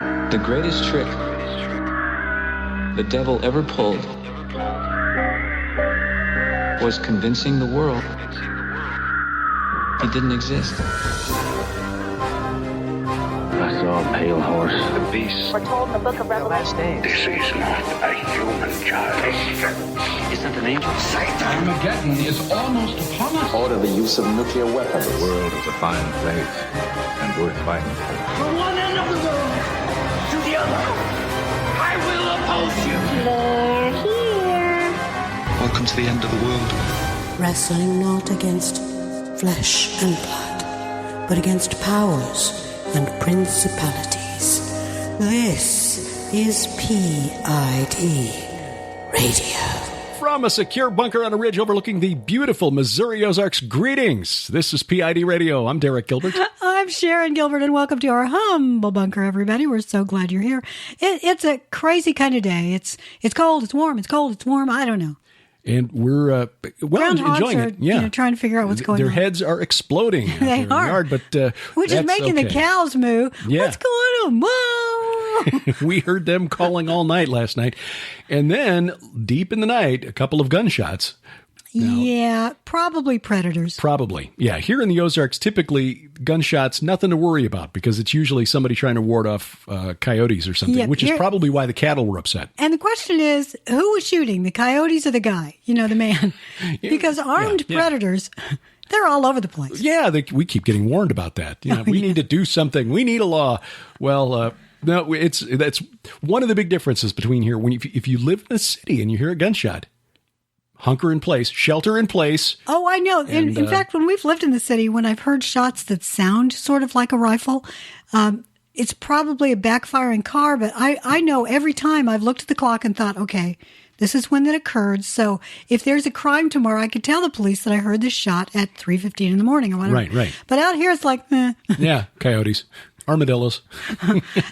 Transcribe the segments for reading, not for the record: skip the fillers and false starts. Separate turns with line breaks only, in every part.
The greatest trick the devil ever pulled was convincing the world he didn't exist.
I saw a pale horse.
The beast.
We're told in the book of Revelation.
This is not a human child.
Isn't an angel Satan?
Armageddon is almost upon us.
Order the use of nuclear weapons.
The world is a fine place and worth fighting for.
From one end of the world to the other, I will oppose you.
They're here.
Welcome to the end of the world.
Wrestling not against flesh and blood, but against powers and principalities. This is P.I.D. Radio.
From a secure bunker on a ridge overlooking the beautiful Missouri Ozarks, greetings. This is P.I.D. Radio. I'm Derek Gilbert.
I'm Sharon Gilbert, and welcome to our humble bunker, everybody. We're so glad you're here. It's a crazy kind of day. It's cold, it's warm, it's cold, it's warm. I don't know.
And we're enjoying it. Yeah,
trying to figure out what's going on.
Their heads are exploding.
They are.
The yard, but
which is making the cows moo.
Yeah.
What's going on? Whoa!
We heard them calling all night last night, and then deep in the night, a couple of gunshots. Now,
yeah, probably predators.
Probably. Yeah. Here in the Ozarks, typically gunshots, nothing to worry about because it's usually somebody trying to ward off coyotes or something, which is probably why the cattle were upset.
And the question is, who was shooting, the coyotes or the guy? You know, the man. Because armed predators, they're all over the place.
Yeah, we keep getting warned about that. You know, we need to do something. We need a law. Well, no, that's one of the big differences between here. If you live in a city and you hear a gunshot, hunker in place, shelter in place.
Oh, I know. In fact, when we've lived in the city, when I've heard shots that sound sort of like a rifle, it's probably a backfiring car. But I know every time I've looked at the clock and thought, okay, this is when that occurred. So if there's a crime tomorrow, I could tell the police that I heard this shot at 3:15 in the morning or whatever. Right. But out here, it's like, eh.
Yeah, coyotes. Armadillos.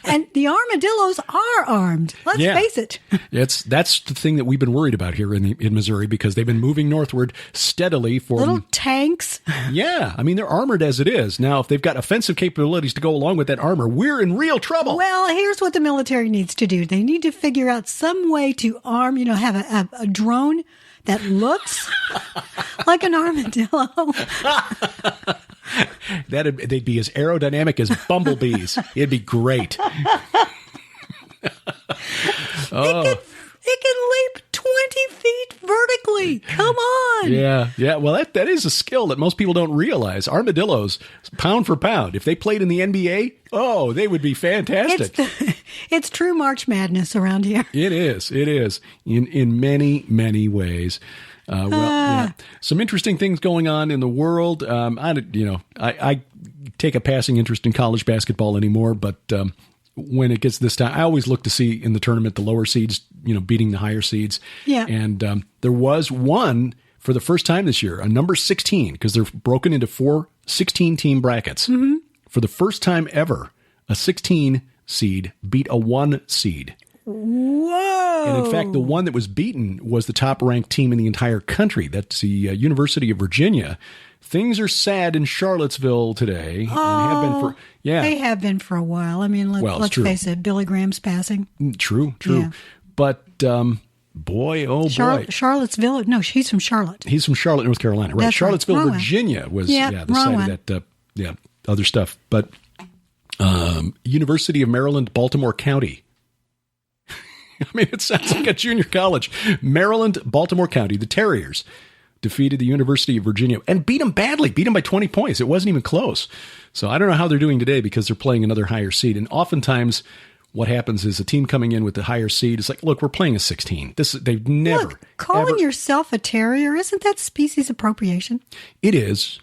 And the armadillos are armed. Let's face it.
That's the thing that we've been worried about here in Missouri because they've been moving northward steadily for
little tanks.
Yeah. I mean, they're armored as it is. Now, if they've got offensive capabilities to go along with that armor, we're in real trouble.
Well, here's what the military needs to do. They need to figure out some way to arm, have a drone that looks like an armadillo.
They'd be as aerodynamic as bumblebees. It'd be great.
It can leap 20 feet vertically. Come on.
Yeah. Well, that is a skill that most people don't realize. Armadillos, pound for pound, if they played in the NBA, they would be fantastic.
It's true March Madness around here.
It is. In many, many ways. Some interesting things going on in the world. I take a passing interest in college basketball anymore, but when it gets this time, I always look to see in the tournament the lower seeds, beating the higher seeds. Yeah. And there was one for the first time this year, a number 16, because they're broken into 4 16-team brackets. Mm-hmm. For the first time ever, a 16 seed beat a 1 seed.
Whoa!
And in fact, the one that was beaten was the top-ranked team in the entire country. That's the University of Virginia. Things are sad in Charlottesville today. And have been for,
they have been for a while. I mean, let's face it, Billy Graham's passing.
True. Yeah. But boy.
Charlottesville. No, he's from Charlotte.
He's from Charlotte, North Carolina. Right.
That's
Charlottesville,
right.
Virginia was the site of that, other stuff. But University of Maryland, Baltimore County. I mean, it sounds like a junior college. Maryland, Baltimore County, the Terriers defeated the University of Virginia and beat them badly, beat them by 20 points. It wasn't even close. So I don't know how they're doing today because they're playing another higher seed. And oftentimes what happens is a team coming in with the higher seed is like, look, we're playing a 16. They've never.
Calling yourself a terrier, isn't that species appropriation?
It is.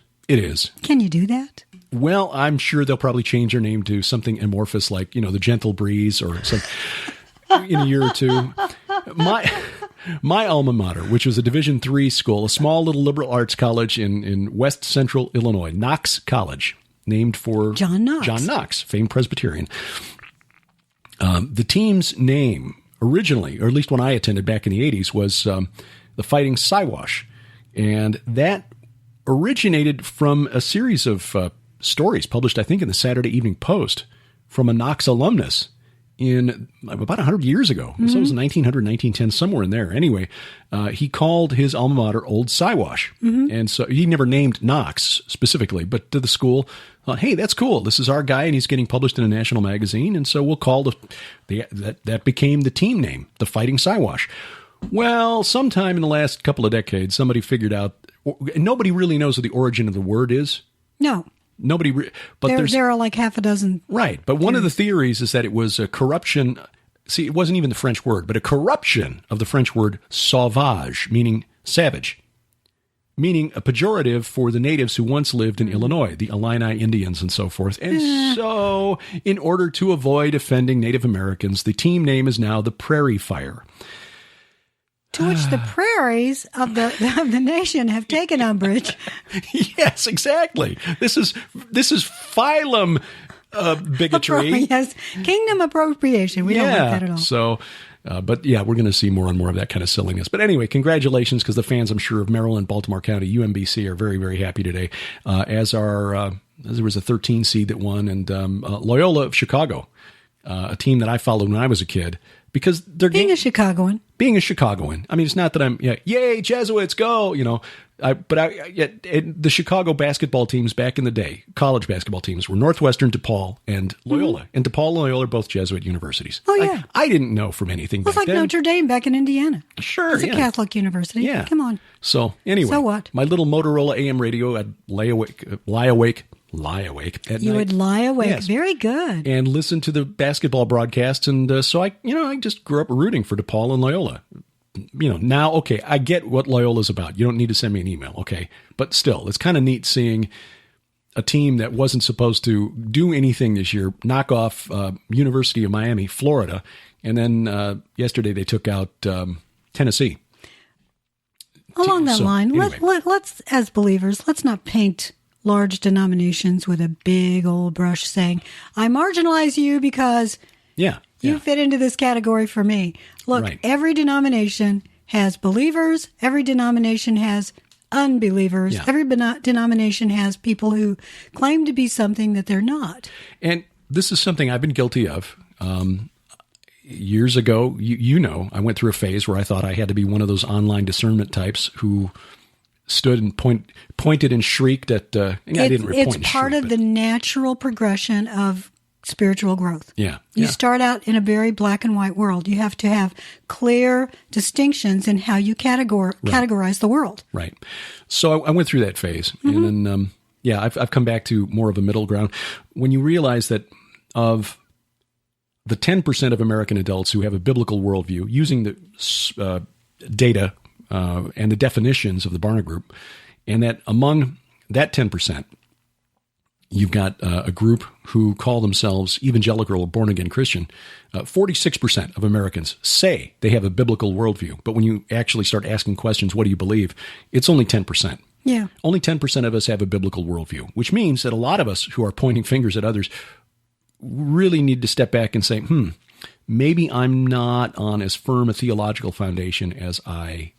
Can you do that?
Well, I'm sure they'll probably change their name to something amorphous like, the Gentle Breeze or something. In a year or two. My alma mater, which was a Division III school, a small little liberal arts college in west central Illinois, Knox College, named for
John
Knox, famed Presbyterian. The team's name originally, or at least when I attended back in the 80s, was the Fighting Siwash. And that originated from a series of stories published, I think, in the Saturday Evening Post from a Knox alumnus. in about 100 years ago. So it was 1900, 1910, somewhere in there. Anyway, he called his alma mater Old Siwash. And so he never named Knox specifically, but to the school thought, hey, that's cool. This is our guy, and he's getting published in a national magazine. And so we'll call that became the team name, the Fighting Siwash. Well, sometime in the last couple of decades, somebody figured out, nobody really knows what the origin of the word is.
No.
Nobody, but
there are like half a dozen.
Right. But one of the theories is that it was a corruption. See, it wasn't even the French word, but a corruption of the French word sauvage, meaning savage, meaning a pejorative for the natives who once lived in Illinois, the Illini Indians and so forth. And so in order to avoid offending Native Americans, the team name is now the Prairie Fire.
To which the prairies of the nation have taken umbrage.
Yes, exactly. This is phylum bigotry.
Yes, kingdom appropriation. We don't like that at all.
So, but yeah, we're going to see more and more of that kind of silliness. But anyway, congratulations, because the fans, I'm sure, of Maryland, Baltimore County, UMBC are very, very happy today. As there was a 13 seed that won, and Loyola of Chicago, a team that I followed when I was a kid. Because they're
being a Chicagoan.
I mean, it's not that I'm, yay, Jesuits, go, the Chicago basketball teams back in the day, college basketball teams, were Northwestern, DePaul, and Loyola. And DePaul and Loyola are both Jesuit universities.
Oh, yeah.
I didn't know from anything back then.
It was like Notre Dame back in Indiana.
Sure,
it's a Catholic university.
Yeah.
Come on.
So, anyway.
So what?
My little Motorola AM radio, I'd lie awake at
you
night.
Would lie awake.
Yes.
Very good.
And listen to the basketball broadcasts. And so I just grew up rooting for DePaul and Loyola. Now, okay, I get what Loyola's about. You don't need to send me an email, okay? But still, it's kind of neat seeing a team that wasn't supposed to do anything this year knock off University of Miami, Florida. And then yesterday they took out Tennessee.
Along that line,
anyway.
let's, as believers, let's not paint large denominations with a big old brush saying, I marginalize you because you fit into this category for me. Look, Every denomination has believers. Every denomination has unbelievers.
Yeah.
Every denomination has people who claim to be something that they're not.
And this is something I've been guilty of. Years ago, I went through a phase where I thought I had to be one of those online discernment types who stood and pointed and shrieked at. I didn't point.
It's part of the natural progression of spiritual growth.
Yeah,
you start out in a very black and white world. You have to have clear distinctions in how you categorize the world. Right.
So I went through that phase, and then I've come back to more of a middle ground. When you realize that of the 10% of American adults who have a biblical worldview, using the data and the definitions of the Barna Group, and that among that 10%, you've got a group who call themselves evangelical or born-again Christian. 46% of Americans say they have a biblical worldview, but when you actually start asking questions, what do you believe? It's only 10%.
Yeah.
Only 10% of us have a biblical worldview, which means that a lot of us who are pointing fingers at others really need to step back and say, maybe I'm not on as firm a theological foundation as I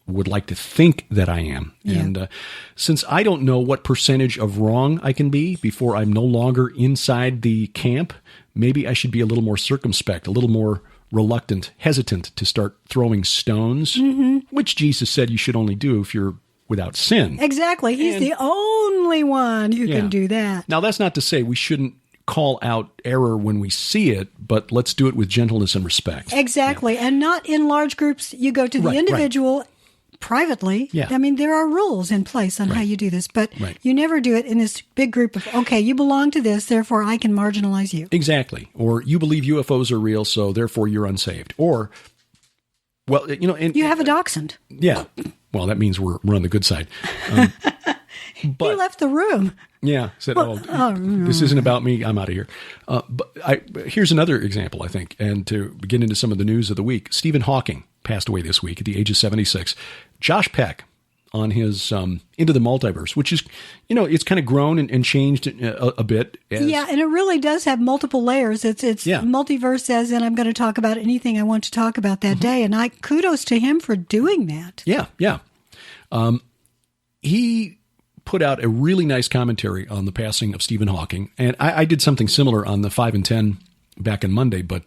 would like to think that I am. Yeah. And since I don't know what percentage of wrong I can be before I'm no longer inside the camp, maybe I should be a little more circumspect, a little more reluctant, hesitant to start throwing stones, which Jesus said you should only do if you're without sin.
Exactly. He's the only one who can do that.
Now, that's not to say we shouldn't call out error when we see it, but let's do it with gentleness and respect.
Exactly. Yeah. And not in large groups. You go to the individual privately.
Yeah.
I mean, there are rules in place on how you do this, but you never do it in this big group of, okay, you belong to this, therefore I can marginalize you.
Exactly. Or you believe UFOs are real, so therefore you're unsaved. Or, well, you
have a dachshund.
Yeah. Well, that means we're on the good side.
But he left the room.
Yeah. Said, this isn't about me. I'm out of here. But here's another example, I think. And to get into some of the news of the week, Stephen Hawking passed away this week at the age of 76. Josh Peck on his Into the Multiverse, which is, it's kind of grown and changed a bit.
Yeah, and it really does have multiple layers. It's multiverse as in I'm going to talk about anything I want to talk about that day. And kudos to him for doing that.
Yeah, yeah. He put out a really nice commentary on the passing of Stephen Hawking. And I did something similar on the 5 and 10 back on Monday, but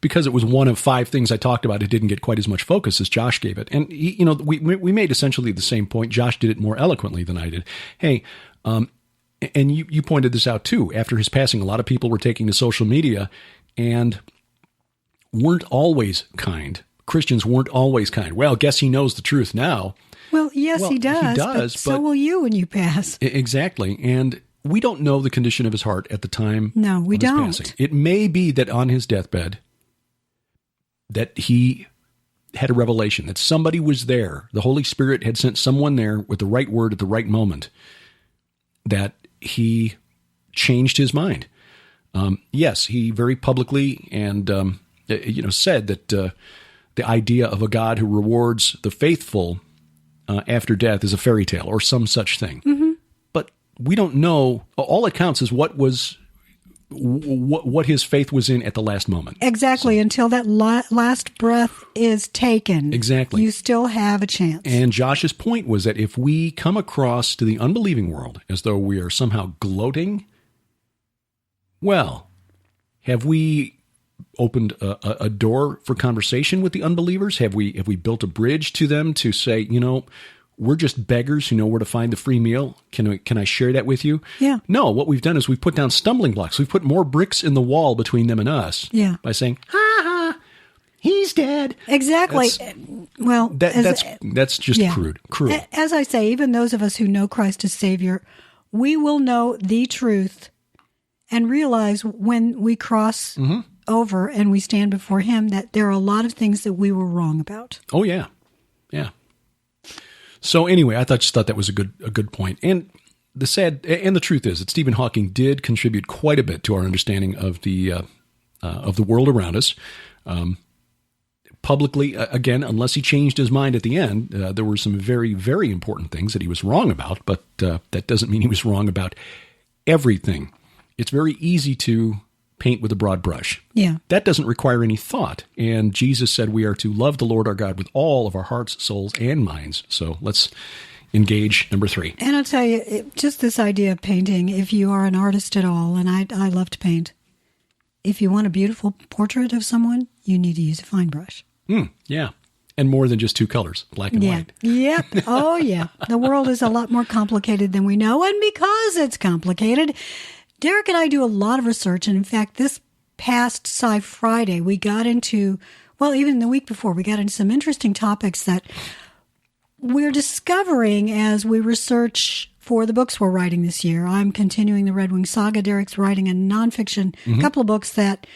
because it was one of 5 things I talked about, it didn't get quite as much focus as Josh gave it. And we made essentially the same point. Josh did it more eloquently than I did. Hey, and you pointed this out too. After his passing, a lot of people were taking to social media and weren't always kind. Christians weren't always kind. Well, guess he knows the truth now.
Well, yes, he does. But so will you when you pass.
Exactly. And we don't know the condition of his heart at the time.
No, we don't.
Passing. It may be that on his deathbed that he had a revelation, that somebody was there. The Holy Spirit had sent someone there with the right word at the right moment, that he changed his mind. Yes, he very publicly and said that the idea of a God who rewards the faithful after death is a fairy tale or some such thing.
Mm-hmm.
But we don't know. All it counts is what his faith was in at the last moment.
Exactly. So, until that last breath is taken.
Exactly.
You still have a chance.
And Josh's point was that if we come across to the unbelieving world as though we are somehow gloating, well, have we opened a door for conversation with the unbelievers? Have we built a bridge to them to say, we're just beggars who know where to find the free meal? Can I share that with you?
Yeah.
No, what we've done is we've put down stumbling blocks. We've put more bricks in the wall between them and us.
Yeah.
By saying, ha ha, he's dead.
Exactly.
That's just cruel.
As I say, even those of us who know Christ as Savior, we will know the truth and realize when we cross over and we stand before Him that there are a lot of things that we were wrong about.
Oh yeah, yeah. So anyway, I just thought that was a good point. And the truth is that Stephen Hawking did contribute quite a bit to our understanding of the world around us. Publicly, again, unless he changed his mind at the end, there were some very, very important things that he was wrong about. But that doesn't mean he was wrong about everything. It's very easy to paint with a broad brush.
Yeah.
That doesn't require any thought. And Jesus said we are to love the Lord our God with all of our hearts, souls, and minds. So let's engage number 3.
And I'll tell you, just this idea of painting, if you are an artist at all, and I love to paint, if you want a beautiful portrait of someone, you need to use a fine brush.
Yeah. And more than just 2 colors, black and white.
Yep. Oh, yeah. The world is a lot more complicated than we know. And because it's complicated, Derek and I do a lot of research, and in fact, this past Sci Friday, we got into, even the week before, we got into some interesting topics that we're discovering as we research for the books we're writing this year. I'm continuing the Red Wing Saga. Derek's writing a nonfiction, couple of books that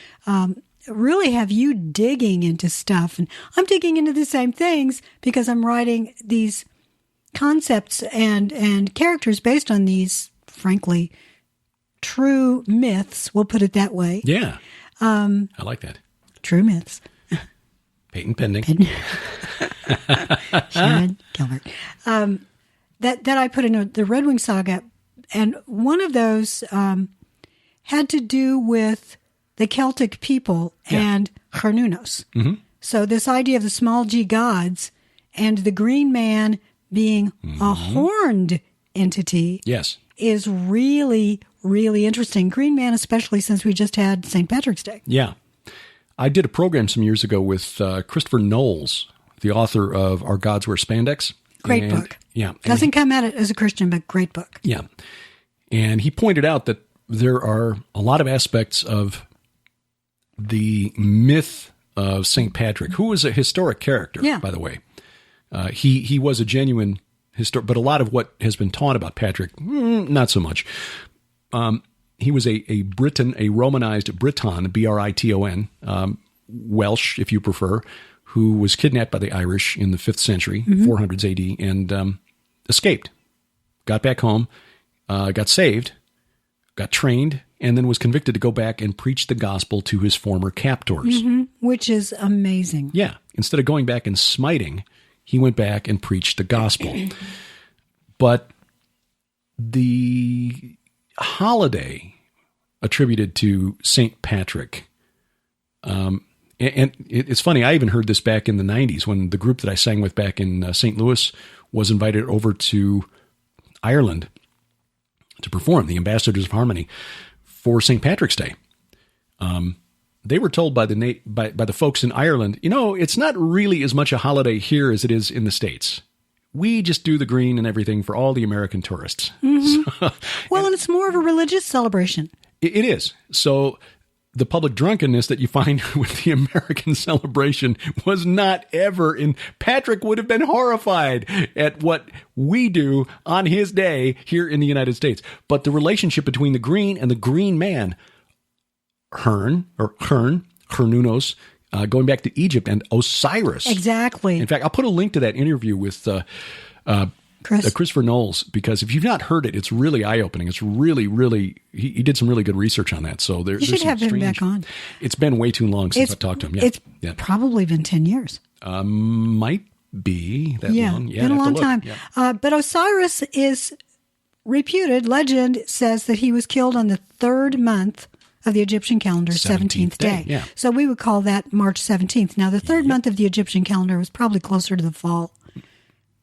really have you digging into stuff. And I'm digging into the same things because I'm writing these concepts and characters based on these, frankly, true myths, we'll put it that way.
Yeah. I like that.
True myths.
Patent pending.
Sharon Gilbert. That I put in the Red Wing Saga, and one of those had to do with the Celtic people and Cernunnos. Mm-hmm. So this idea of the small g gods and the green man being a horned entity is really, really interesting. Green Man, especially since we just had St. Patrick's Day.
Yeah. I did a program some years ago with Christopher Knowles, the author of Our Gods Wear Spandex.
Great book.
Yeah.
Doesn't come at it as a Christian, but great book.
Yeah. And he pointed out that there are a lot of aspects of the myth of St. Patrick, who was a historic character, by the way. He was a genuine historic, but a lot of what has been taught about Patrick, not so much. He was a Briton, a Romanized Briton, Briton, Welsh, if you prefer, who was kidnapped by the Irish in the 5th century, 400s AD, and escaped. Got back home, got saved, got trained, and then was convicted to go back and preach the gospel to his former captors.
Which is amazing.
Yeah. Instead of going back and smiting, he went back and preached the gospel. But the holiday attributed to St. Patrick, and it's funny, I even heard this back in the 90s when the group that I sang with back in St. Louis was invited over to Ireland to perform, the Ambassadors of Harmony, for St. Patrick's Day. they were told by the folks in Ireland, it's not really as much a holiday here as it is in the States. We just do the green and everything for all the American tourists.
Mm-hmm. And it's more of a religious celebration.
It is. So the public drunkenness that you find with the American celebration was not ever in. Patrick would have been horrified at what we do on his day here in the United States. But the relationship between the green and the green man, Cernunnos, going back to Egypt, and Osiris.
Exactly.
In fact, I'll put a link to that interview with Christopher Knowles, because if you've not heard it, it's really eye-opening. It's really, really, he did some really good research on that. So
you should have him back on.
It's been way too long since I've talked to him.
It's probably been 10 years.
Might be that long. Yeah,
been a long time. Yeah. But Osiris is reputed, legend says that he was killed on the third month of the Egyptian calendar, 17th day.
Yeah.
So we would call that March 17th. Now, the third month of the Egyptian calendar was probably closer to the fall.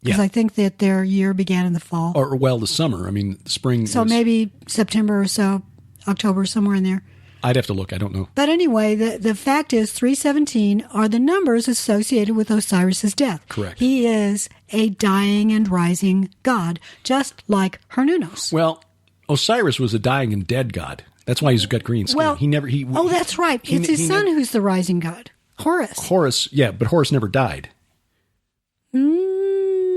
Because I think that their year began in the fall.
Or the summer. I mean, the spring.
So maybe September or so, October, somewhere in there.
I'd have to look. I don't know.
But anyway, the fact is 317 are the numbers associated with Osiris's death.
Correct.
He is a dying and rising god, just like Cernunnos.
Well, Osiris was a dying and dead god. That's why he's got green skin.
Well,
oh,
that's right. It's his son who's the rising god, Horus.
But Horus never died.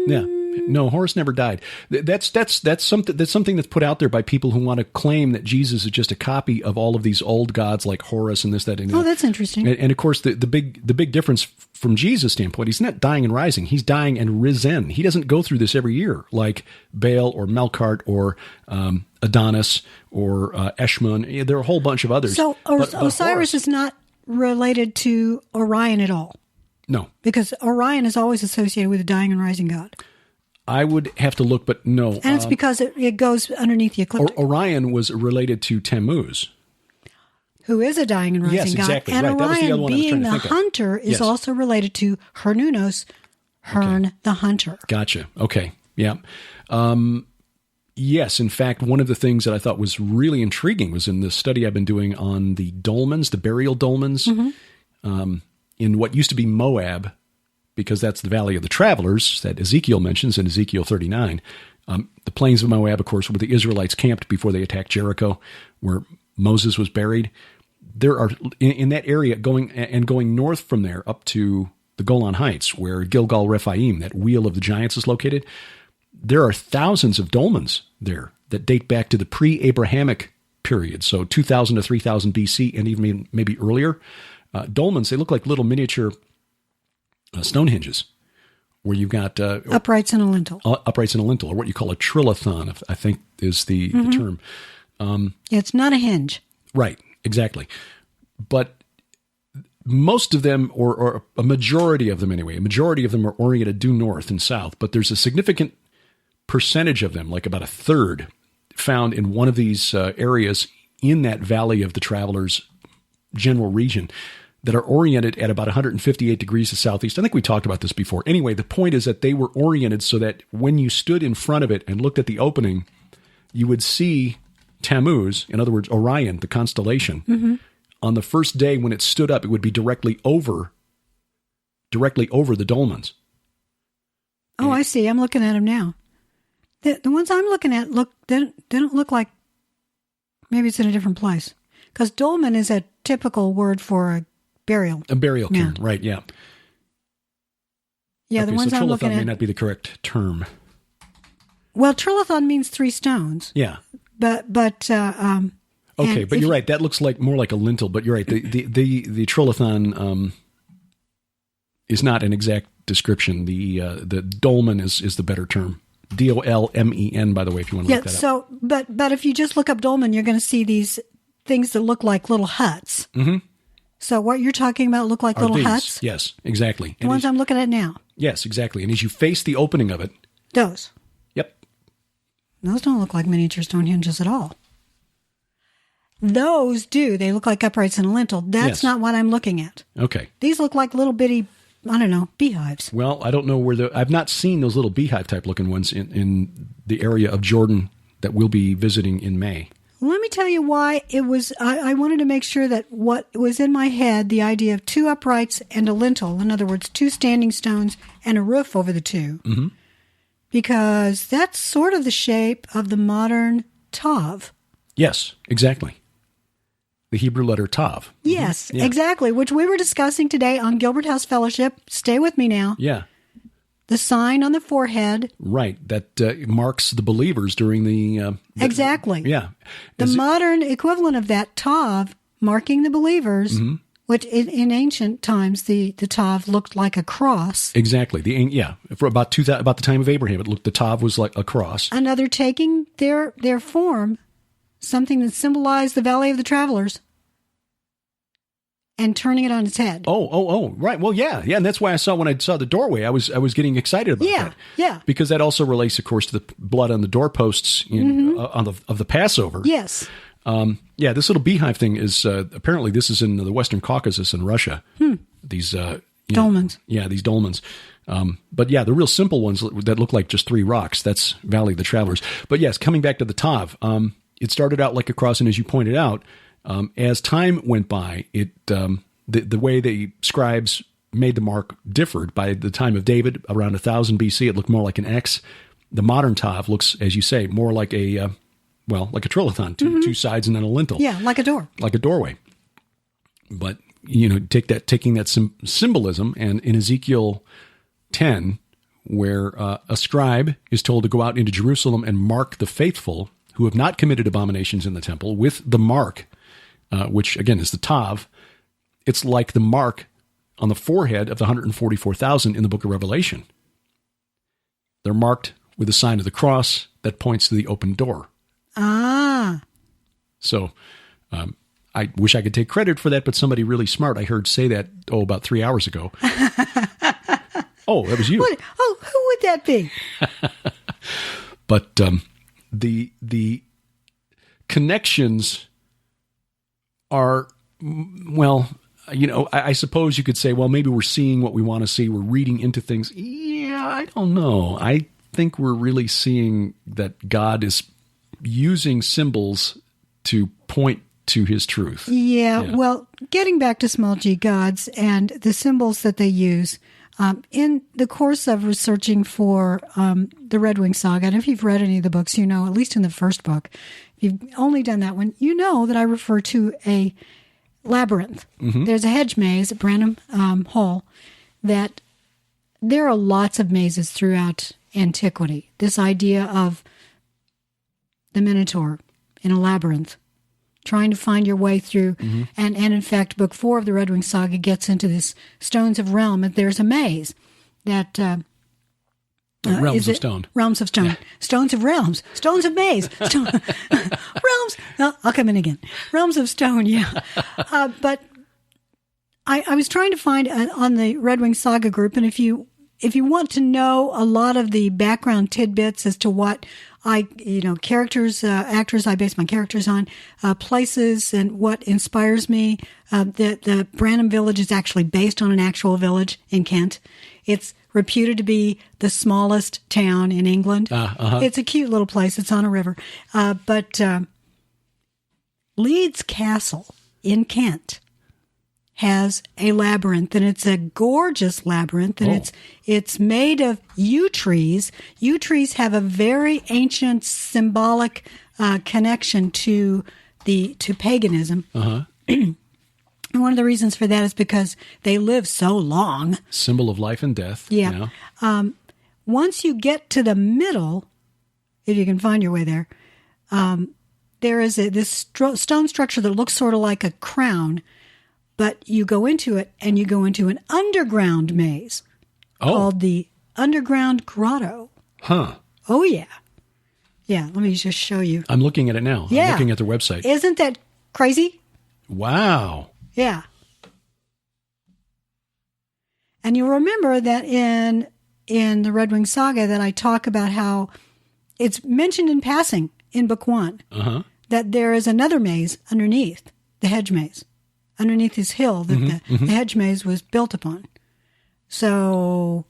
Yeah. No, Horus never died. That's something that's put out there by people who want to claim that Jesus is just a copy of all of these old gods like Horus and this, that, and that.
Oh, that's interesting.
And of course, the big difference from Jesus' standpoint, he's not dying and rising. He's dying and risen. He doesn't go through this every year like Baal or Melkart or Adonis or Eshmun. There are a whole bunch of others.
So Osiris is not related to Orion at all?
No.
Because Orion is always associated with a dying and rising god.
I would have to look, but no.
And it's because it goes underneath the ecliptic.
Orion was related to Tammuz,
who is a dying and rising god.
Yes, exactly.
And
right.
Orion, being the hunter, is also related to Cernunnos, the hunter.
Gotcha. Okay. Yeah. Yes. In fact, one of the things that I thought was really intriguing was in the study I've been doing on the dolmens, the burial dolmens, in what used to be Moab, because that's the Valley of the Travelers that Ezekiel mentions in Ezekiel 39. The plains of Moab, of course, where the Israelites camped before they attacked Jericho, where Moses was buried. There are, in that area, going north from there up to the Golan Heights, where Gilgal Rephaim, that wheel of the giants, is located. There are thousands of dolmens there that date back to the pre-Abrahamic period, so 2000 to 3000 BC, and even maybe earlier. Dolmens, they look like little miniature Stonehenges, where you've got
uprights and a lintel.
Uprights and a lintel, or what you call a trilithon, I think is the term.
It's not a hinge.
Right, exactly. But most of them, or a majority of them anyway, are oriented due north and south, but there's a significant percentage of them, like about a third, found in one of these areas in that Valley of the Travelers general region, that are oriented at about 158 degrees to southeast. I think we talked about this before. Anyway, the point is that they were oriented so that when you stood in front of it and looked at the opening, you would see Tammuz, in other words, Orion, the constellation. On the first day when it stood up, it would be directly over the dolmens.
Oh, I see. I'm looking at them now. The ones I'm looking at they don't look like, maybe it's in a different place. Because dolmen is a typical word for a burial.
A burial cairn, right, yeah.
Yeah, okay, the ones I'm looking at
may not be the correct term.
Well, trilithon means 3 stones.
Yeah.
But
okay, but you're right. That looks more like a lintel, but you're right. The trilithon is not an exact description. The dolmen is the better term. Dolmen, by the way, if you want to look that up.
But if you just look up dolmen, you're going to see these things that look like little huts. So what you're talking about look like little huts?
Yes, exactly.
The ones I'm looking at now.
Yes, exactly. And as you face the opening of it.
Those.
Yep.
Those don't look like miniature Stonehenges at all. Those do. They look like uprights in a lintel. That's not what I'm looking at.
Okay.
These look like little bitty, I don't know, beehives.
Well, I don't know where I've not seen those little beehive type looking ones in the area of Jordan that we'll be visiting in May.
Let me tell you why it was. I wanted to make sure that what was in my head, the idea of 2 uprights and a lintel, in other words, 2 standing stones and a roof over the 2, because that's sort of the shape of the modern tav.
Yes, exactly. The Hebrew letter tav.
Yes, exactly, which we were discussing today on Gilbert House Fellowship. Stay with me now.
Yeah.
The sign on the forehead.
Right, that marks the believers during the
exactly.
Yeah.
The modern equivalent of that tav, marking the believers, which in ancient times, the tav looked like a cross.
Exactly. For about the time of Abraham, the tav was like a cross.
Another taking their form, something that symbolized the Valley of the Travelers, and turning it on its head.
Oh, right. Well, yeah, and that's why when I saw the doorway, I was getting excited about that.
Yeah.
Because that also relates, of course, to the blood on the doorposts of the Passover.
Yes.
This little beehive thing is apparently this is in the Western Caucasus in Russia. These
dolmens.
These dolmens. But the real simple ones that look like just 3 rocks, that's Valley of the Travelers. But yes, coming back to the tav, it started out like a cross, and as you pointed out, as time went by, the way the scribes made the mark differed. By the time of David, around 1000 BC, it looked more like an X. The modern tav looks, as you say, more like a trilithon, 2 sides and then a lintel.
Yeah, like a door.
Like a doorway. But, taking that symbolism, and in Ezekiel 10, where a scribe is told to go out into Jerusalem and mark the faithful who have not committed abominations in the temple with the mark, which again is the tav. It's like the mark on the forehead of the 144,000 in the book of Revelation. They're marked with the sign of the cross that points to the open door.
Ah.
So I wish I could take credit for that, but somebody really smart I heard say that, about 3 hours ago. Oh, that was you.
Who would that be?
But the connections are, I suppose you could say, well, maybe we're seeing what we want to see. We're reading into things. Yeah, I don't know. I think we're really seeing that God is using symbols to point to his truth.
Yeah. Well, getting back to small g gods and the symbols that they use, in the course of researching for the Red Wing Saga, and if you've read any of the books, at least in the first book, if you've only done that one, that I refer to a labyrinth. There's a hedge maze at Branham Hall that there are lots of mazes throughout antiquity. This idea of the Minotaur in a labyrinth, trying to find your way through. And in fact, Book 4 of the Red Wing Saga gets into this Stones of Realm, and there's a maze that...
Realms of Stone.
Realms of Stone. Yeah. Stones of Realms. Stones of Maze. Realms. No, I'll come in again. Realms of Stone, yeah. But I was trying to find on the Red Wing Saga group, and if you want to know a lot of the background tidbits as to what characters, actors I base my characters on, places and what inspires me, the Branham Village is actually based on an actual village in Kent. It's reputed to be the smallest town in England. It's a cute little place. It's on a river. But Leeds Castle in Kent has a labyrinth, and it's a gorgeous labyrinth, and it's made of yew trees. Yew trees have a very ancient symbolic connection to paganism. And one of the reasons for that is because they live so long.
Symbol of life and death.
Yeah. Once you get to the middle, if you can find your way there, there is this stone structure that looks sort of like a crown, but you go into it and you go into an underground maze called the Underground Grotto.
Huh.
Oh, yeah. Yeah, let me just show you.
I'm looking at it now.
Yeah.
I'm looking at their website.
Isn't that crazy?
Wow.
Yeah. And you'll remember that in the Red Wing Saga that I talk about how it's mentioned in passing in Book 1 that there is another maze underneath the hedge maze, underneath this hill that the hedge maze was built upon. So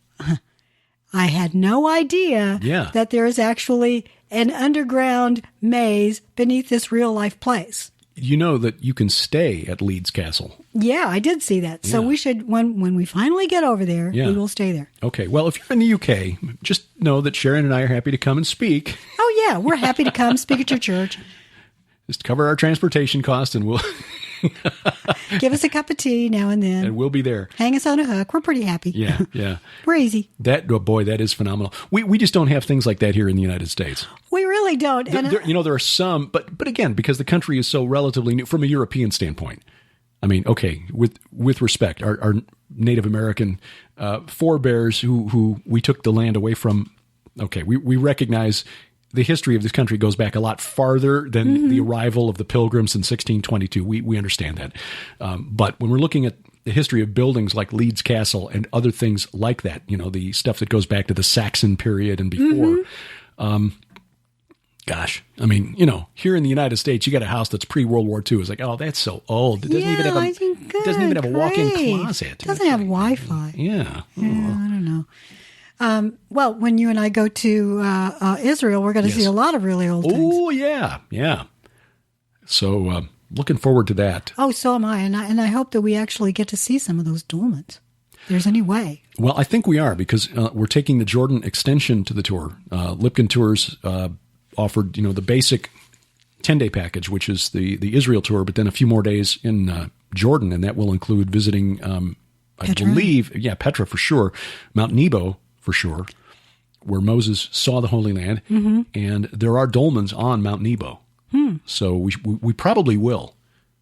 I had no idea that there is actually an underground maze beneath this real-life place.
You know that you can stay at Leeds Castle.
Yeah, I did see that. So we should, when we finally get over there, we will stay there.
Okay. Well, if you're in the UK, just know that Sharon and I are happy to come and speak.
Oh, yeah. We're happy to come speak at your church.
Just cover our transportation costs and we'll...
Give us a cup of tea now and then.
And we'll be there.
Hang us on a hook. We're pretty happy.
Yeah.
We're easy.
That is phenomenal. We just don't have things like that here in the United States.
We really don't.
There are some, but again, because the country is so relatively new from a European standpoint. I mean, okay, with respect, our Native American forebears who we took the land away from, okay, we recognize the history of this country goes back a lot farther than the arrival of the Pilgrims in 1622. We understand that. But when we're looking at the history of buildings like Leeds Castle and other things like that, the stuff that goes back to the Saxon period and before, gosh, I mean, here in the United States, you got a house that's pre-World War II. It's like, oh, that's so old. It doesn't even have a walk-in closet.
It doesn't have Wi-Fi.
Yeah.
I don't know. Well, when you and I go to Israel, we're going to see a lot of really old things.
Oh, yeah. So looking forward to that.
Oh, so am I. And I hope that we actually get to see some of those dolmens. If there's any way.
Well, I think we are because we're taking the Jordan extension to the tour. Lipkin Tours offered, the basic 10-day package, which is the Israel tour, but then a few more days in Jordan, and that will include visiting, I believe, Petra for sure, Mount Nebo for sure, where Moses saw the Holy Land, and there are dolmens on Mount Nebo. So we probably will.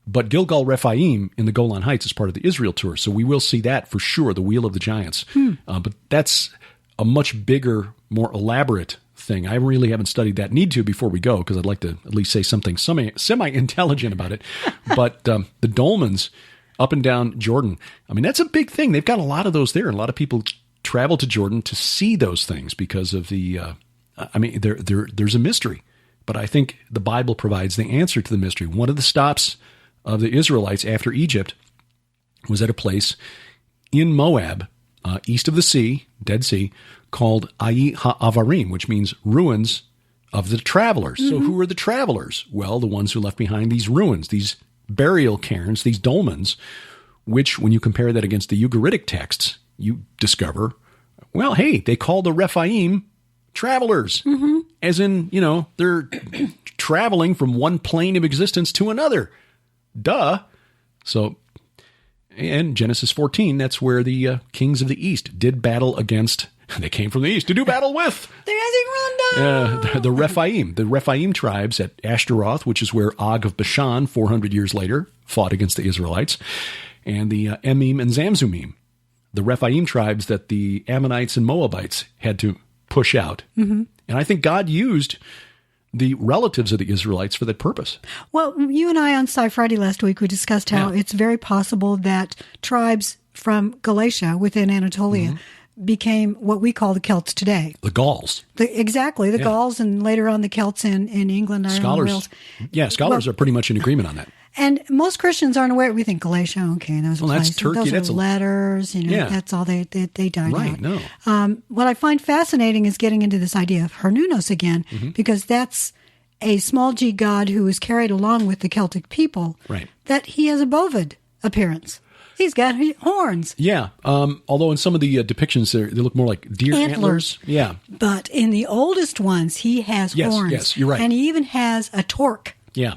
But Gilgal Rephaim in the Golan Heights is part of the Israel tour, so we will see that for sure, the Wheel of the Giants. But that's a much bigger, more elaborate thing. I really haven't studied that. Need to before we go, because I'd like to at least say something semi-intelligent about it. But the dolmens up and down Jordan, I mean, that's a big thing. They've got a lot of those there, and a lot of people travel to Jordan to see those things because of the, there's a mystery. But I think the Bible provides the answer to the mystery. One of the stops of the Israelites after Egypt was at a place in Moab, east of the sea, Dead Sea, called Ayi HaAvarim, which means ruins of the travelers. So who are the travelers? Well, the ones who left behind these ruins, these burial cairns, these dolmens, which when you compare that against the Ugaritic texts, you discover, well, hey, they call the Rephaim travelers, as in, they're traveling from one plane of existence to another. Duh. So, and Genesis 14, that's where the kings of the East did battle against, they came from the East to do battle with. The Rephaim. The Rephaim tribes at Ashtaroth, which is where Og of Bashan, 400 years later, fought against the Israelites, and the Emim and Zamzumim, the Rephaim tribes that the Ammonites and Moabites had to push out. And I think God used the relatives of the Israelites for that purpose.
Well, you and I on Sci Friday last week, we discussed how it's very possible that tribes from Galatia within Anatolia became what we call the Celts today.
The Gauls.
The Gauls, and later on the Celts in England, Ireland, Wales.
Yeah, scholars are pretty much in agreement on that.
And most Christians aren't aware. We think Galatia, okay, those are
that's Turkey.
Those are letters, that's all they died out.
Right, no.
What I find fascinating is getting into this idea of Cernunnos again, because that's a small g god who is carried along with the Celtic people.
Right.
That he has a bovid appearance. He's got horns.
Yeah, although in some of the depictions, they look more like deer antlers. Yeah.
But in the oldest ones, he has horns.
Yes, you're right.
And he even has a torque.
Yeah.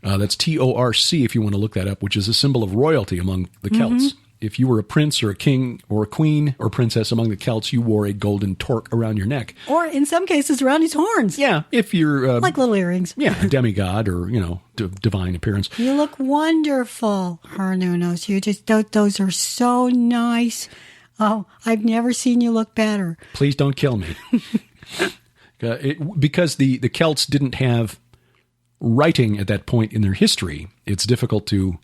That's Torc if you want to look that up, which is a symbol of royalty among the Celts. If you were a prince or a king or a queen or princess among the Celts, you wore a golden torque around your neck.
Or in some cases around his horns.
Yeah, if you're...
like little earrings.
Yeah, a demigod or, divine appearance.
You look wonderful, Cernunnos. You just, those are so nice. Oh, I've never seen you look better.
Please don't kill me. Because the Celts didn't have writing at that point in their history, it's difficult to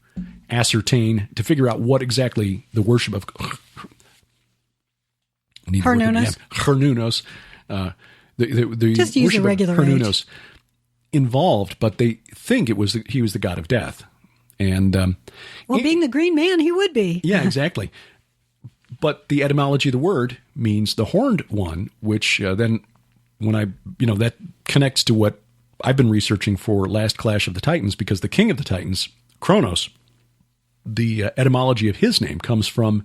ascertain, to figure out what exactly the worship of
Cernunnos.
Cernunnos, the
just use
worship
a regular
of Cernunnos involved, but they think he was the god of death. And
being the green man, he would be.
Yeah, exactly. But the etymology of the word means the horned one, which then that connects to what I've been researching for Last Clash of the Titans, because the king of the Titans, Kronos, the etymology of his name comes from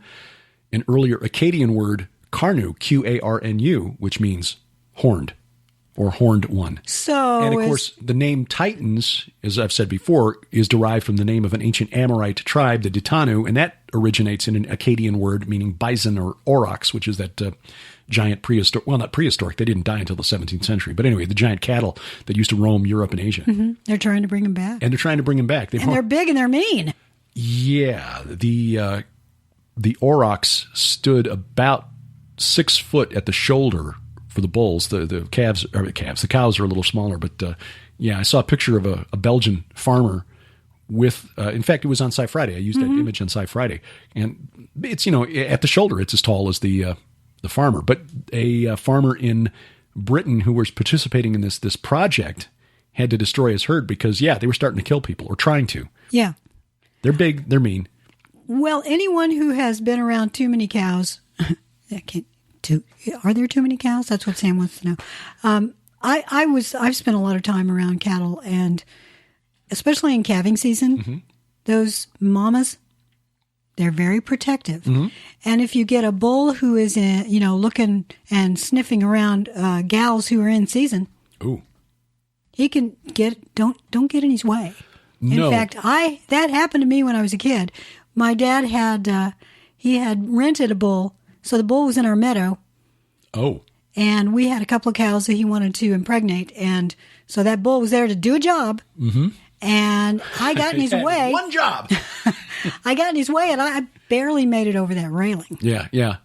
an earlier Akkadian word, Qarnu, Qarnu, which means horned or horned one. And of course, the name Titans, as I've said before, is derived from the name of an ancient Amorite tribe, the Ditanu, and that originates in an Akkadian word meaning bison or aurochs, which is that giant prehistoric, well, not prehistoric, they didn't die until the 17th century, but anyway, the giant cattle that used to roam Europe and Asia.
Mm-hmm. They're trying to bring them back.
And they're trying to bring them back.
They're big and they're mean.
Yeah. The aurochs stood about 6 foot at the shoulder for the bulls. The cows are a little smaller, but I saw a picture of a Belgian farmer with, in fact, it was on Sci Friday. I used that image on Sci Friday, and it's, at the shoulder, it's as tall as the farmer, but a farmer in Britain who was participating in this project had to destroy his herd because, they were starting to kill people or trying to. Yeah. They're big. They're mean.
Well, anyone who has been around too many cows, are there too many cows? That's what Sam wants to know. I've spent a lot of time around cattle, and especially in calving season, those mamas, they're very protective. And if you get a bull who is looking and sniffing around gals who are in season, he can don't get in his way. In fact, that happened to me when I was a kid. My dad had rented a bull, so the bull was in our meadow. Oh. And we had a couple of cows that he wanted to impregnate, and so that bull was there to do a job. And I got in his way.
One job.
I got in his way, and I barely made it over that railing.
Yeah.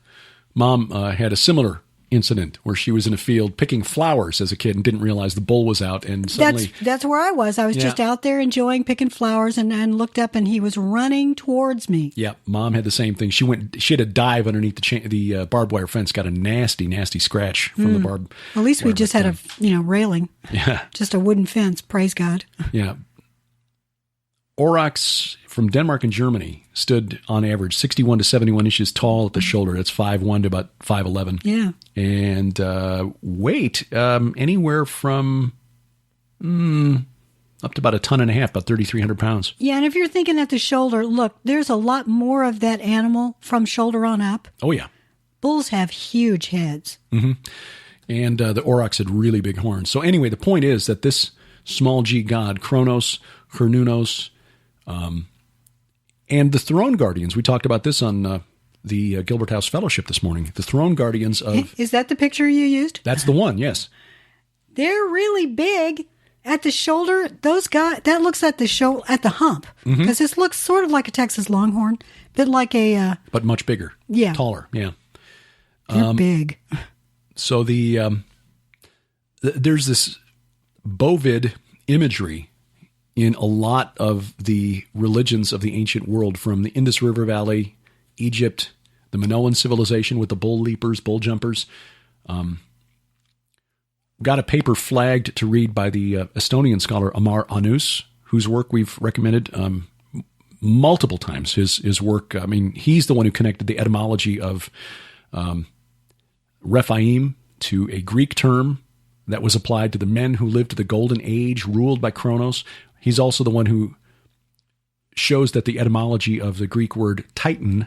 Mom had a similar incident where she was in a field picking flowers as a kid and didn't realize the bull was out, and suddenly
that's where I was. I was just out there enjoying picking flowers, and looked up, and he was running towards me. Yeah, Mom had the same thing. She had a dive underneath the barbed wire fence, got a nasty scratch from the barb. At least we just had a railing. Yeah, just a wooden fence. Praise God.
Yeah. Aurochs from Denmark and Germany stood on average 61 to 71 inches tall at the shoulder. That's 5'1" to about 5'11". Yeah. And weight anywhere from up to about 1.5 tons, about 3,300 pounds.
Yeah, and if you're thinking at the shoulder, look, there's a lot more of that animal from shoulder on up.
Oh, yeah.
Bulls have huge heads.
And the aurochs had really big horns. So anyway, the point is that this small g god, Kronos, Cernunnos, and the throne guardians. We talked about this on the Gilbert House Fellowship this morning. The throne guardians of...
Is that the picture you used?
That's the one, yes.
They're really big at the shoulder. Those guys, that looks at the hump. Because this looks sort of like a Texas Longhorn, bit like a...
but much bigger.
Yeah.
Taller, yeah.
They're big.
So there's this bovid imagery in a lot of the religions of the ancient world, from the Indus River Valley, Egypt, the Minoan civilization with the bull leapers, bull jumpers. Got a paper flagged to read by the Estonian scholar Amar Annus, whose work we've recommended multiple times. His work, I mean, he's the one who connected the etymology of Rephaim to a Greek term that was applied to the men who lived to the golden age ruled by Kronos. He's also the one who shows that the etymology of the Greek word Titan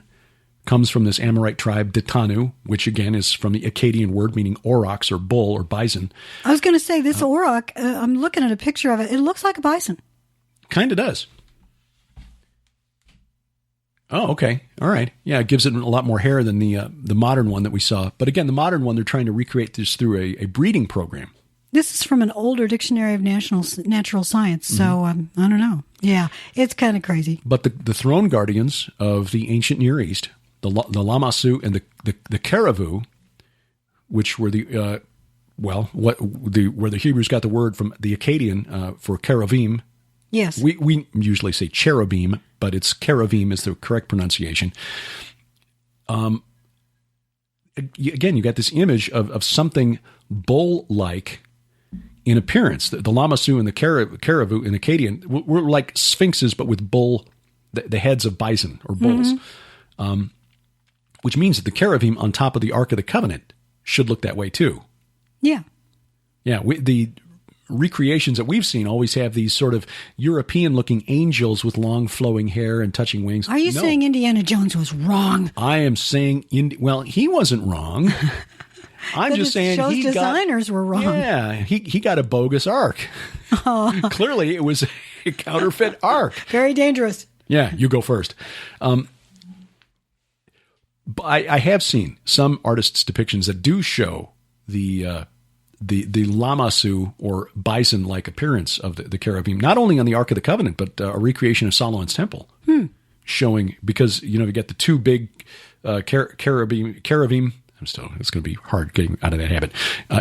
comes from this Amorite tribe Ditanu, which again is from the Akkadian word meaning aurochs or bull or bison.
I was going to say this auroch, I'm looking at a picture of it. It looks like a bison.
Kind of does. Oh, okay. All right. Yeah, it gives it a lot more hair than the modern one that we saw. But again, the modern one, they're trying to recreate this through a breeding program.
This is from an older dictionary of natural science, so I don't know. Yeah, it's kind of crazy.
But the throne guardians of the ancient Near East, the Lamassu and the Keravu, which were where the Hebrews got the word from the Akkadian for cherubim.
Yes,
we usually say cherubim, but it's cherubim is the correct pronunciation. Again, you got this image of something bull-like in appearance. The Lamassu and the Keravu in Akkadian were like sphinxes, but with bull, the heads of bison or bulls, which means that the cherubim on top of the Ark of the Covenant should look that way too.
Yeah.
Yeah, the recreations that we've seen always have these sort of European-looking angels with long flowing hair and touching wings.
Are you saying Indiana Jones was wrong?
I am saying, well, he wasn't wrong. I'm just saying
show's designers were wrong.
Yeah, he got a bogus ark. Oh. Clearly, it was a counterfeit ark.
Very dangerous.
Yeah, you go first. I have seen some artists' depictions that do show the Lamassu or bison-like appearance of the cherubim, not only on the Ark of the Covenant, but a recreation of Solomon's Temple, showing, because, you get the two big cherubim. It's going to be hard getting out of that habit,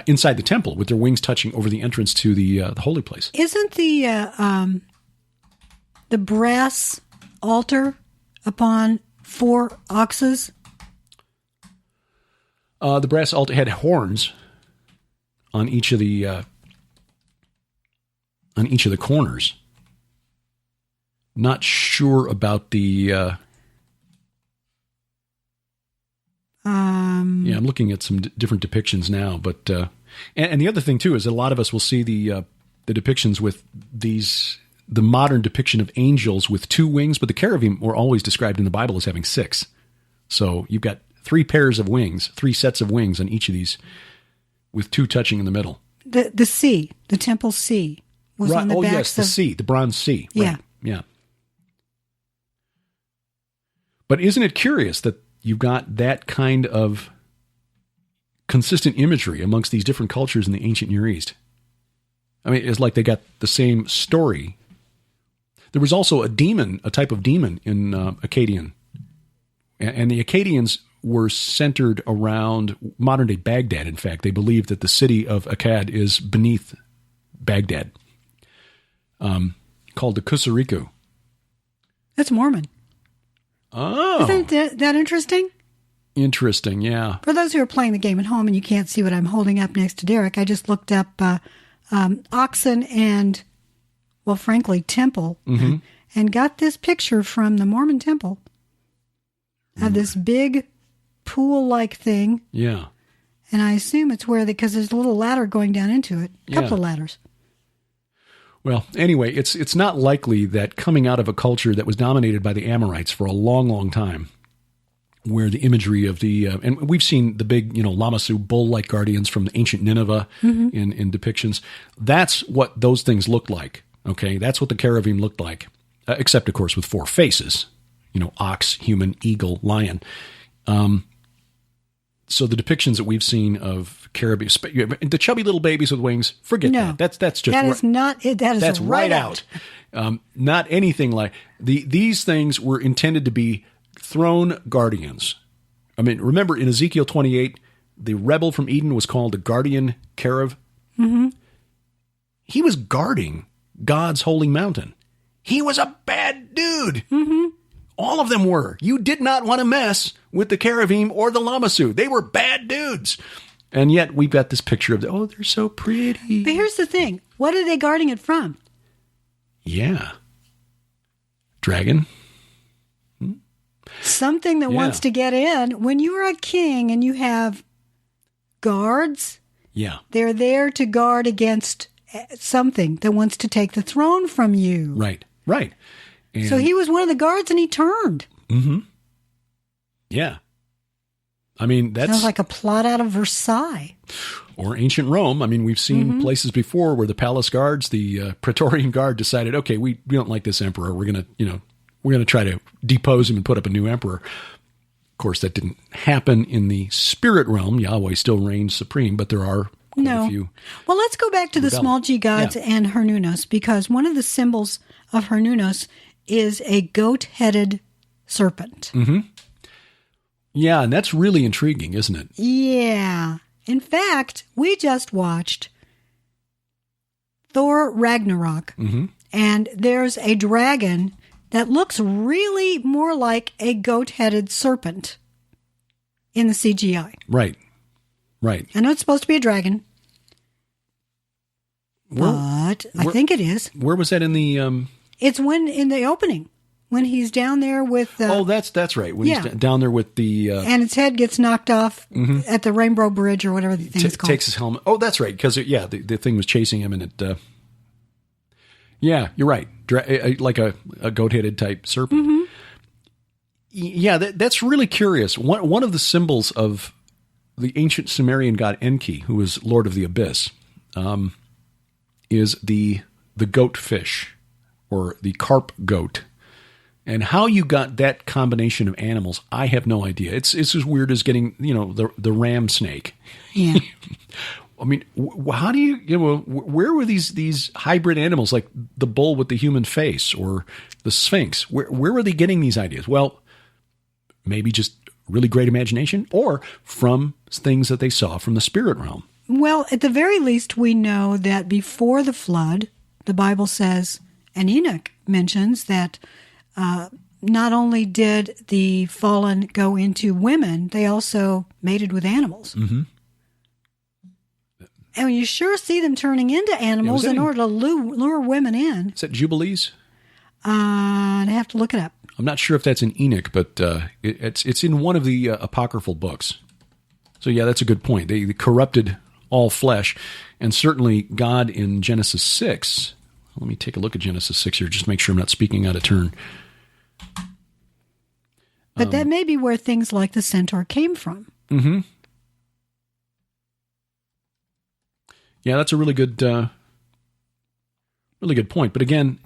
inside the temple with their wings touching over the entrance to the holy place.
Isn't the brass altar upon 4 oxes?
The brass altar had horns on each of the corners. Not sure about the. Yeah, I'm looking at some different depictions now, but and the other thing too is a lot of us will see the depictions with the modern depiction of angels with 2 wings, but the cherubim were always described in the Bible as having 6. So you've got 3 pairs of wings, 3 sets of wings on each of these, with 2 touching in the middle.
The sea, the temple sea, was on the backs
yes, the sea, the bronze sea. Right. Yeah. But isn't it curious that you've got that kind of consistent imagery amongst these different cultures in the ancient Near East? I mean, it's like they got the same story. There was also a type of demon in Akkadian. And the Akkadians were centered around modern-day Baghdad. In fact, they believed that the city of Akkad is beneath Baghdad, called the Kusariku.
That's Mormon.
Oh.
Isn't that interesting?
Interesting, yeah.
For those who are playing the game at home and you can't see what I'm holding up next to Derek, I just looked up oxen and, well, frankly, temple, and got this picture from the Mormon temple of this big pool-like thing.
Yeah.
And I assume it's because there's a little ladder going down into it. A couple of ladders.
Well, anyway, it's not likely that coming out of a culture that was dominated by the Amorites for a long, long time, where the imagery of and we've seen the big, Lamassu bull-like guardians from the ancient Nineveh in depictions. That's what those things looked like. Okay, that's what the cherubim looked like, except of course with 4 faces. Ox, human, eagle, lion. So the depictions that we've seen of cherubim, the chubby little babies with wings, forget that. That's just
that's
right out. Not anything like these things were intended to be throne guardians. I mean, remember in Ezekiel 28, the rebel from Eden was called the guardian cherub. Mm-hmm. He was guarding God's holy mountain. He was a bad dude. Mm-hmm. All of them were. You did not want to mess with the cherubim or the Lamassu. They were bad dudes. And yet we've got this picture of, they're so pretty.
But here's the thing. What are they guarding it from?
Yeah. Dragon.
Something that wants to get in. When you're a king and you have guards, they're there to guard against something that wants to take the throne from you.
Right. And
so he was one of the guards and he turned.
Mm-hmm. Yeah. I mean, that
sounds like a plot out of Versailles.
Or ancient Rome. I mean, we've seen places before where the palace guards, the Praetorian Guard decided, okay, we don't like this emperor. We're going to try to depose him and put up a new emperor. Of course, that didn't happen in the spirit realm. Yahweh still reigns supreme, but there are quite a few.
Well, let's go back to the small g gods and Cernunnos, because one of the symbols of Cernunnos is a goat-headed serpent.
Mm-hmm. Yeah, and that's really intriguing, isn't it?
Yeah. In fact, we just watched Thor Ragnarok, and there's a dragon that looks really more like a goat-headed serpent in the CGI.
Right.
I know it's supposed to be a dragon, but I think it is.
Where was that in the...
It's in the opening. when he's down there with
that's right. When he's down there with the
and his head gets knocked off at the Rainbow Bridge or whatever the thing is called.
Takes his helmet. Oh, that's right, because the thing was chasing him, and it. Yeah, you're right. Like a goat-headed type serpent.
Mm-hmm.
Yeah, that's really curious. One of the symbols of the ancient Sumerian god Enki, who was Lord of the Abyss, is the goat fish, or the carp goat. And how you got that combination of animals, I have no idea. It's as weird as getting, the ram snake.
Yeah.
I mean, how do where were these hybrid animals, like the bull with the human face or the Sphinx? Where were they getting these ideas? Well, maybe just really great imagination, or from things that they saw from the spirit realm.
Well, at the very least, we know that before the flood, the Bible says, and Enoch mentions that not only did the fallen go into women, they also mated with animals.
Mm-hmm.
And you sure see them turning into animals in order to lure women in.
Is that Jubilees?
I'd have to look it up.
I'm not sure if that's in Enoch, but it's in one of the apocryphal books. So yeah, that's a good point. They corrupted all flesh, and certainly God in Genesis 6. Let me take a look at Genesis 6 here, just make sure I'm not speaking out of turn.
But that may be where things like the centaur came from.
Mm-hmm. Yeah, that's a really good point. But again,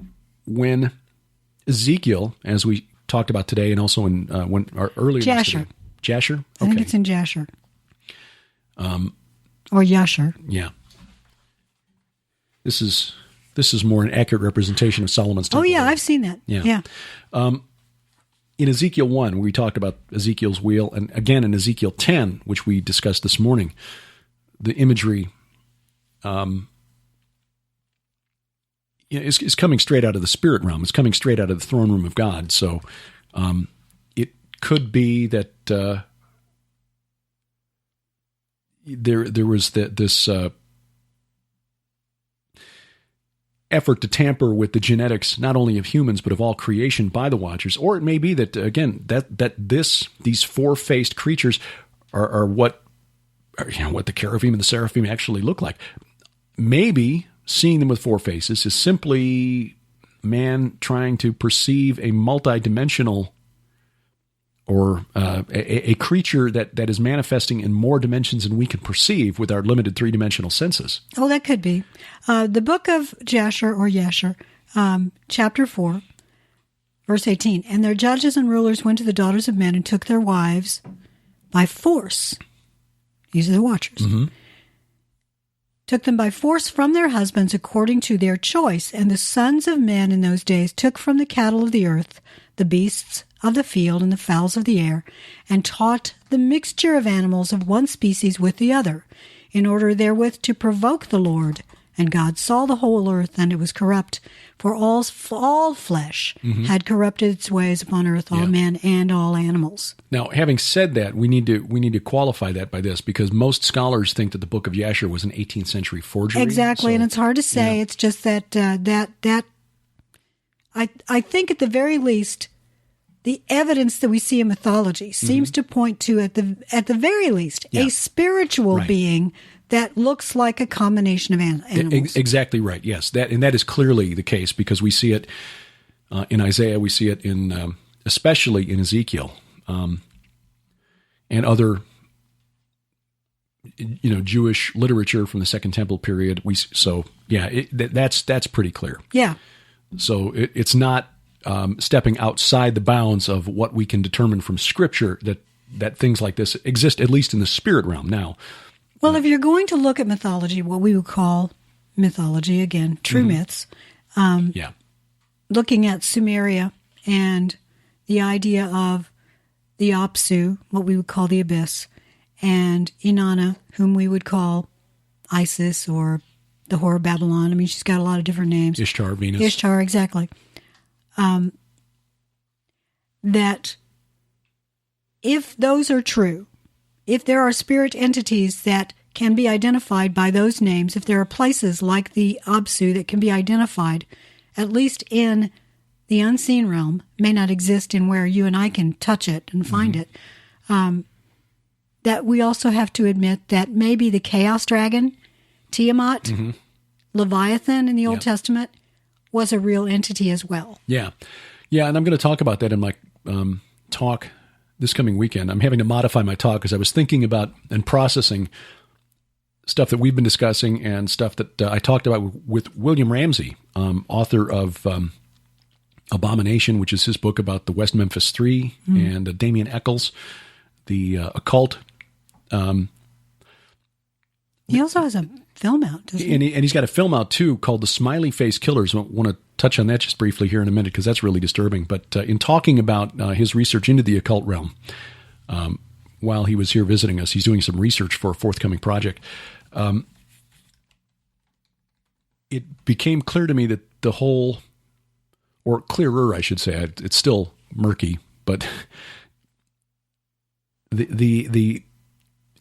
when Ezekiel, as we talked about today, and also in when our earlier
Jasher.
Jasher? Okay.
I think it's in Jasher. Or Yasher.
Yeah. This is more an accurate representation of Solomon's temple.
Oh yeah, I've seen that. Yeah.
In Ezekiel 1, we talked about Ezekiel's wheel, and again in Ezekiel 10, which we discussed this morning, the imagery is coming straight out of the spirit realm. It's coming straight out of the throne room of God. So it could be that there was this effort to tamper with the genetics not only of humans but of all creation by the Watchers, or it may be that again these four-faced creatures are what the cherubim and the seraphim actually look like. Maybe seeing them with four faces is simply man trying to perceive a multidimensional or a creature that is manifesting in more dimensions than we can perceive with our limited three-dimensional senses.
Oh, that could be. The book of Jasher or Yasher, chapter 4, verse 18. And their judges and rulers went to the daughters of men and took their wives by force. These are the Watchers.
Mm-hmm.
Took them by force from their husbands according to their choice. And the sons of men in those days took from the cattle of the earth, the beasts of the field, and the fowls of the air, and taught the mixture of animals of one species with the other, in order therewith to provoke the Lord. And God saw the whole earth, and it was corrupt, for all flesh had corrupted its ways upon earth, all men and all animals.
Now, having said that, we need to qualify that by this, because most scholars think that the Book of Yasher was an 18th century forgery.
Exactly, and it's hard to say. Yeah. It's just that I think at the very least, the evidence that we see in mythology seems to point to, at the very least, a spiritual being that looks like a combination of animals.
Exactly right. Yes, that is clearly the case, because we see it in Isaiah, we see it in especially in Ezekiel, and other Jewish literature from the Second Temple period. That's pretty clear.
Yeah.
So it's not stepping outside the bounds of what we can determine from Scripture that things like this exist, at least in the spirit realm. Now,
well, if you're going to look at mythology, what we would call mythology, again, true myths, looking at Sumeria and the idea of the Apsu, what we would call the abyss, and Inanna, whom we would call Isis or the Whore of Babylon. I mean, she's got a lot of different names.
Ishtar, Venus.
Ishtar, exactly. That if those are true, if there are spirit entities that can be identified by those names, if there are places like the Apsu that can be identified, at least in the unseen realm may not exist in where you and I can touch it and find it, that we also have to admit that maybe the chaos dragon, Tiamat, Leviathan in the Old Testament, was a real entity as well.
Yeah. Yeah, and I'm going to talk about that in my talk this coming weekend. I'm having to modify my talk because I was thinking about and processing stuff that we've been discussing and stuff that I talked about with William Ramsey, author of Abomination, which is his book about the West Memphis Three, and Damien Eccles, the occult.
He also has a film out, doesn't he?
And he's got a film out, too, called The Smiley-Face-Killers. I want to touch on that just briefly here in a minute because that's really disturbing. But in talking about his research into the occult realm, while he was here visiting us, he's doing some research for a forthcoming project. It became clear to me that the whole, or clearer, I should say, it's still murky, but the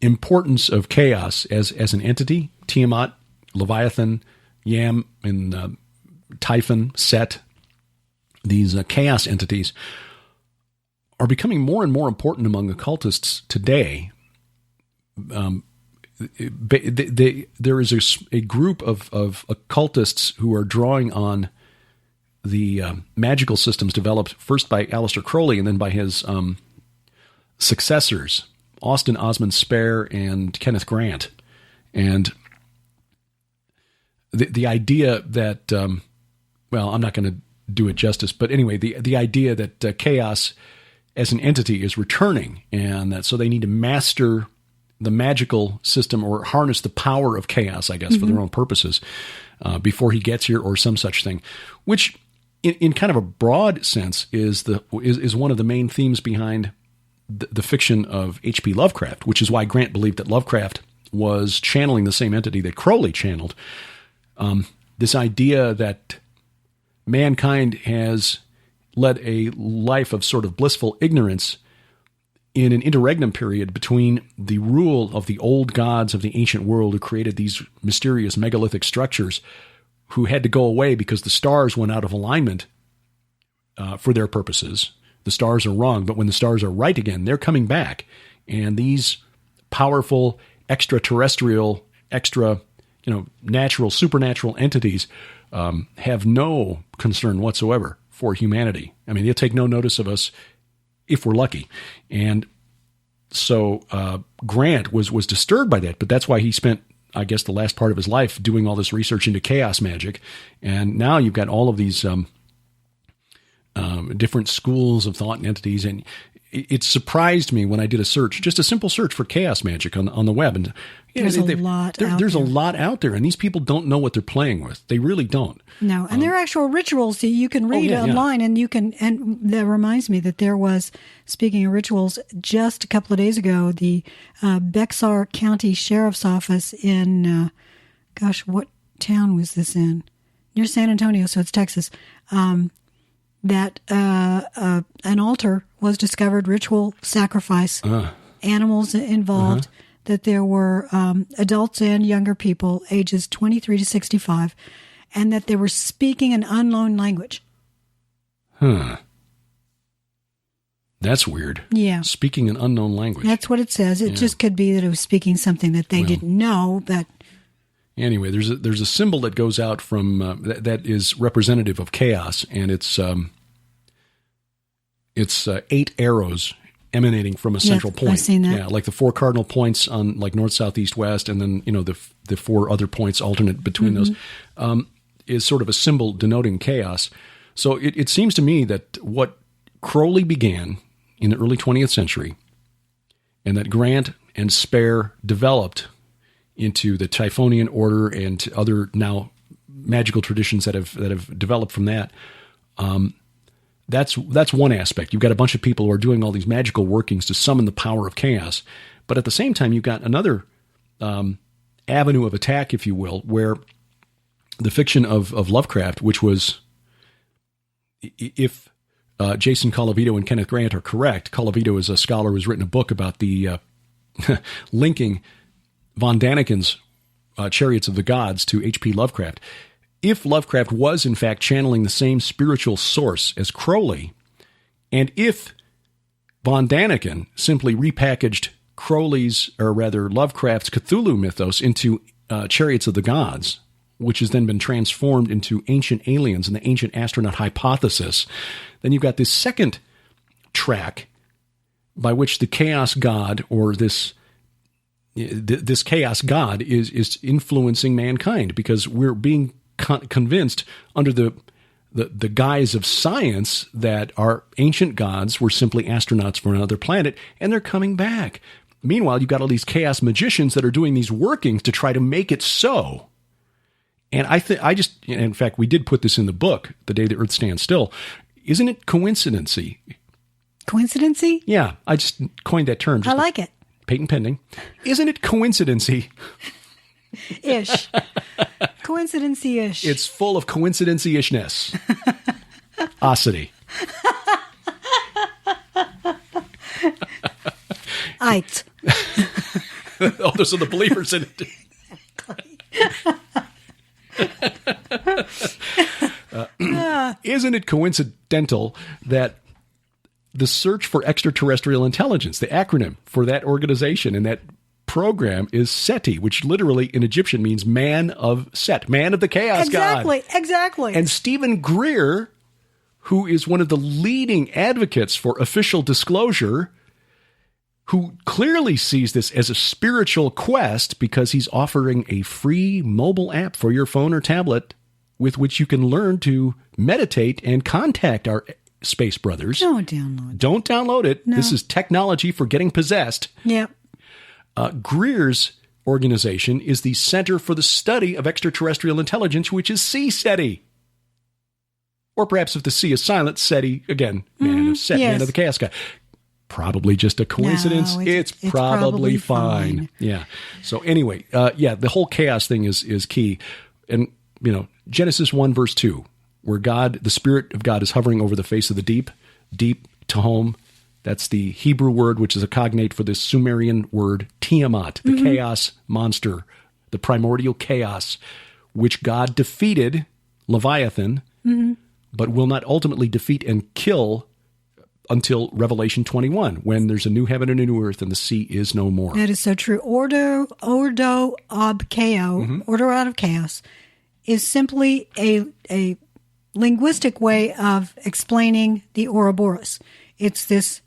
importance of chaos as an entity, Tiamat, Leviathan, Yam, and Typhon, Set, these chaos entities are becoming more and more important among occultists today. There is a group of occultists who are drawing on the magical systems developed first by Aleister Crowley and then by his successors, Austin Osman Spare and Kenneth Grant. And the idea that, well, I'm not going to do it justice, but anyway, the idea that chaos as an entity is returning, and that so they need to master the magical system or harness the power of chaos, I guess, for their own purposes before he gets here, or some such thing, which in kind of a broad sense is one of the main themes behind the fiction of H.P. Lovecraft, which is why Grant believed that Lovecraft was channeling the same entity that Crowley channeled. This idea that mankind has led a life of sort of blissful ignorance in an interregnum period between the rule of the old gods of the ancient world who created these mysterious megalithic structures, who had to go away because the stars went out of alignment for their purposes. The stars are wrong, but when the stars are right again, they're coming back. And these powerful extraterrestrial, natural, supernatural entities have no concern whatsoever for humanity. I mean, they'll take no notice of us if we're lucky. And so Grant was disturbed by that, but that's why he spent, I guess, the last part of his life doing all this research into chaos magic. And now you've got all of these different schools of thought and entities. And it surprised me when I did a search, just a simple search for chaos magic on the web. And
there's a lot
out there, and these people don't know what they're playing with. They really don't.
No, and there are actual rictuals that you can read online, and you can. And that reminds me that there was, speaking of rituals, just a couple of days ago, the Bexar County Sheriff's Office in, what town was this in? Near San Antonio, so it's Texas. That an altar was discovered, ritual sacrifice, animals involved. That there were adults and younger people, ages 23 to 65, and that they were speaking an unknown language.
That's weird.
Yeah.
Speaking an unknown language.
That's what it says. It just could be that it was speaking something that they didn't know, but...
Anyway, there's a symbol that goes out from that is representative of chaos, and it's 8 arrows emanating from a central point.
I've seen that.
Yeah, like the 4 cardinal points on like north, south, east, west, and then the 4 other points alternate between those is sort of a symbol denoting chaos. So it seems to me that what Crowley began in the early 20th century, and that Grant and Spare developed into the Typhonian order and other now magical traditions that have developed from that. That's one aspect. You've got a bunch of people who are doing all these magical workings to summon the power of chaos. But at the same time, you've got another avenue of attack, if you will, where the fiction of Lovecraft, which was, if Jason Colavito and Kenneth Grant are correct, Colavito is a scholar who's written a book about the linking Von Daniken's Chariots of the Gods to H.P. Lovecraft. if Lovecraft was in fact channeling the same spiritual source as Crowley, and if von Daniken simply repackaged Lovecraft's Cthulhu mythos into Chariots of the Gods, which has then been transformed into Ancient Aliens and the Ancient Astronaut Hypothesis, then you've got this second track by which the chaos god, or this chaos god, is influencing mankind, because we're being convinced under the guise of science that our ancient gods were simply astronauts from another planet, and they're coming back. Meanwhile, you've got all these chaos magicians that are doing these workings to try to make it so. And in fact, we did put this in the book, The Day the Earth Stands Still. Isn't it coincidency?
Coincidency?
Yeah, I just coined that term.
I like it.
Patent pending. Isn't it coincidency?
Ish. Coincidency-ish.
It's full of coincidency-ishness. Osity.
Ite.
Oh, those are the believers in it. Isn't it coincidental that the search for extraterrestrial intelligence, the acronym for that organization and that program, is SETI, which literally in Egyptian means man of Set, man of the chaos god.
Exactly.
And Stephen Greer, who is one of the leading advocates for official disclosure, who clearly sees this as a spiritual quest because he's offering a free mobile app for your phone or tablet with which you can learn to meditate and contact our space brothers.
Don't download it.
Don't download it.
No.
This is technology for getting possessed.
Yep.
Greer's organization is the Center for the Study of Extraterrestrial Intelligence, which is CSETI. Or perhaps if the C is silent, SETI, again, man of Set,
yes.
man of the chaos guy. Probably just a coincidence.
No,
it's probably fine. Yeah. So anyway, the whole chaos thing is key. And, Genesis 1 verse 2, where God, the Spirit of God, is hovering over the face of the deep, Tehom. That's the Hebrew word, which is a cognate for the Sumerian word Tiamat, the chaos monster, the primordial chaos, which God defeated, Leviathan, but will not ultimately defeat and kill until Revelation 21, when there's a new heaven and a new earth and the sea is no more.
That is so true. Ordo ab chaos, order out of chaos, is simply a linguistic way of explaining the Ouroboros. It's this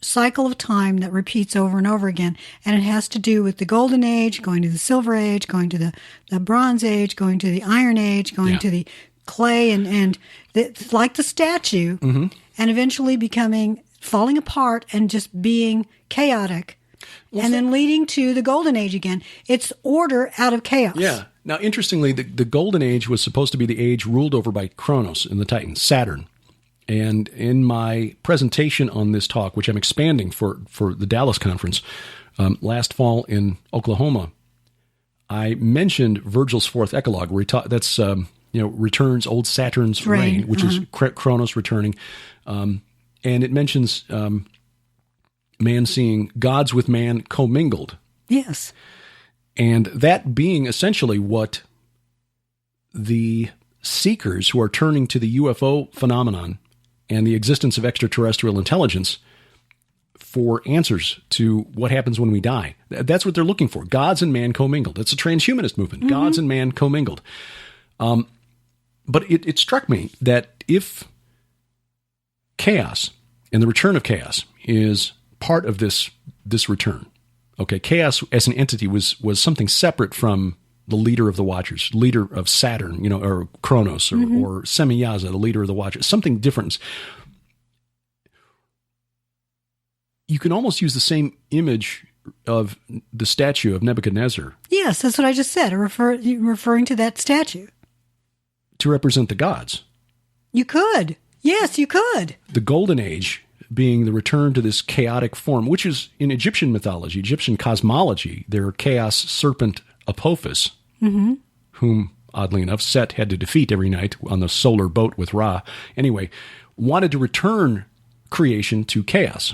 cycle of time that repeats over and over again, and it has to do with the Golden Age, going to the Silver Age, going to the Bronze Age, going to the Iron Age, going to the clay, and like the statue, and eventually falling apart and just being chaotic, and then leading to the Golden Age again. It's order out of chaos.
Yeah. Now, interestingly, the Golden Age was supposed to be the age ruled over by Kronos and the Titans, Saturn. And in my presentation on this talk, which I'm expanding for the Dallas conference last fall in Oklahoma, I mentioned Virgil's fourth Eclogue, where that's returns old Saturn's reign, which is Kronos returning, and it mentions man seeing gods with man commingled.
Yes.
And that being essentially what the seekers who are turning to the UFO phenomenon and the existence of extraterrestrial intelligence for answers to what happens when we die. That's what they're looking for. Gods and man commingled. It's a transhumanist movement. Gods and man commingled. But it struck me that if chaos and the return of chaos is part of this return, okay, chaos as an entity was something separate from the leader of the Watchers, leader of Saturn, or Kronos, or Semyaza, the leader of the Watchers, something different. You can almost use the same image of the statue of Nebuchadnezzar.
Yes, that's what I just said, referring to that statue.
To represent the gods.
You could. Yes, you could.
The Golden Age being the return to this chaotic form, which is in Egyptian mythology, Egyptian cosmology, their chaos serpent Apophis, whom, oddly enough, Set had to defeat every night on the solar boat with Ra, anyway, wanted to return creation to chaos.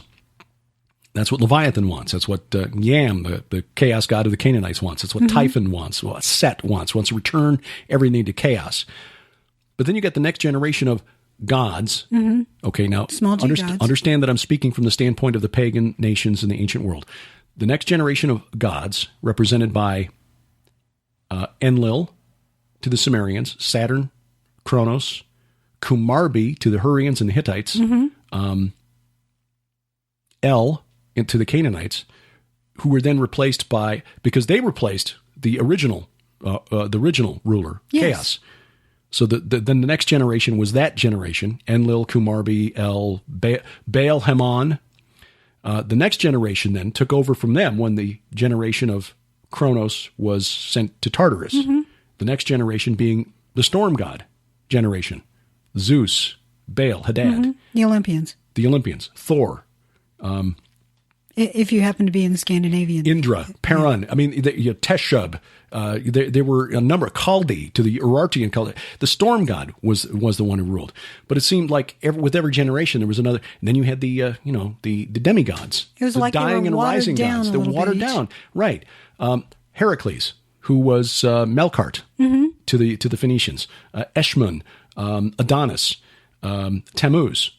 That's what Leviathan wants. That's what Yam, the chaos god of the Canaanites, wants. That's what Typhon wants. What Set wants to return everything to chaos. But then you get the next generation of gods. Okay, now
Small g gods.
Understand that I'm speaking from the standpoint of the pagan nations in the ancient world. The next generation of gods, represented by Enlil to the Sumerians, Saturn, Kronos, Kumarbi to the Hurrians and the Hittites, El into the Canaanites, who were then replaced by, because they replaced the original ruler, Chaos. So then the next generation was that generation, Enlil, Kumarbi, El, Baal, Haman. The next generation then took over from them when the generation of Kronos was sent to Tartarus. The next generation being the storm god generation, Zeus, Baal, Hadad.
The Olympians.
Thor.
If you happen to be in the Scandinavian.
Indra, Perun. I mean, Teshub. There were a number of Chaldee to the Urartian Chaldee. The storm god was the one who ruled. But it seemed like with every generation there was another. And then you had the demigods.
It was
the
like
dying and rising gods. They're watered down. Right. Heracles, who was Melkart to the Phoenicians. Eshmun, Adonis, Tammuz.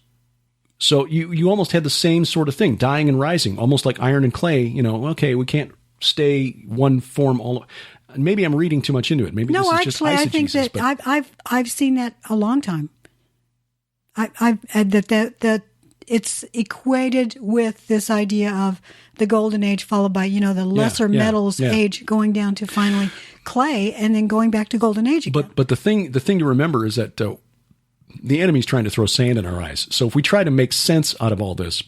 So you almost had the same sort of thing, dying and rising, almost like iron and clay. Okay, we can't stay one form all. Maybe I'm reading too much into it. Maybe this is just eisegesis.
I think that I've seen that a long time. That it's equated with this idea of the golden age followed by the lesser metals age going down to finally clay and then going back to golden age again.
But the thing to remember is that the enemy's trying to throw sand in our eyes. So if we try to make sense out of all this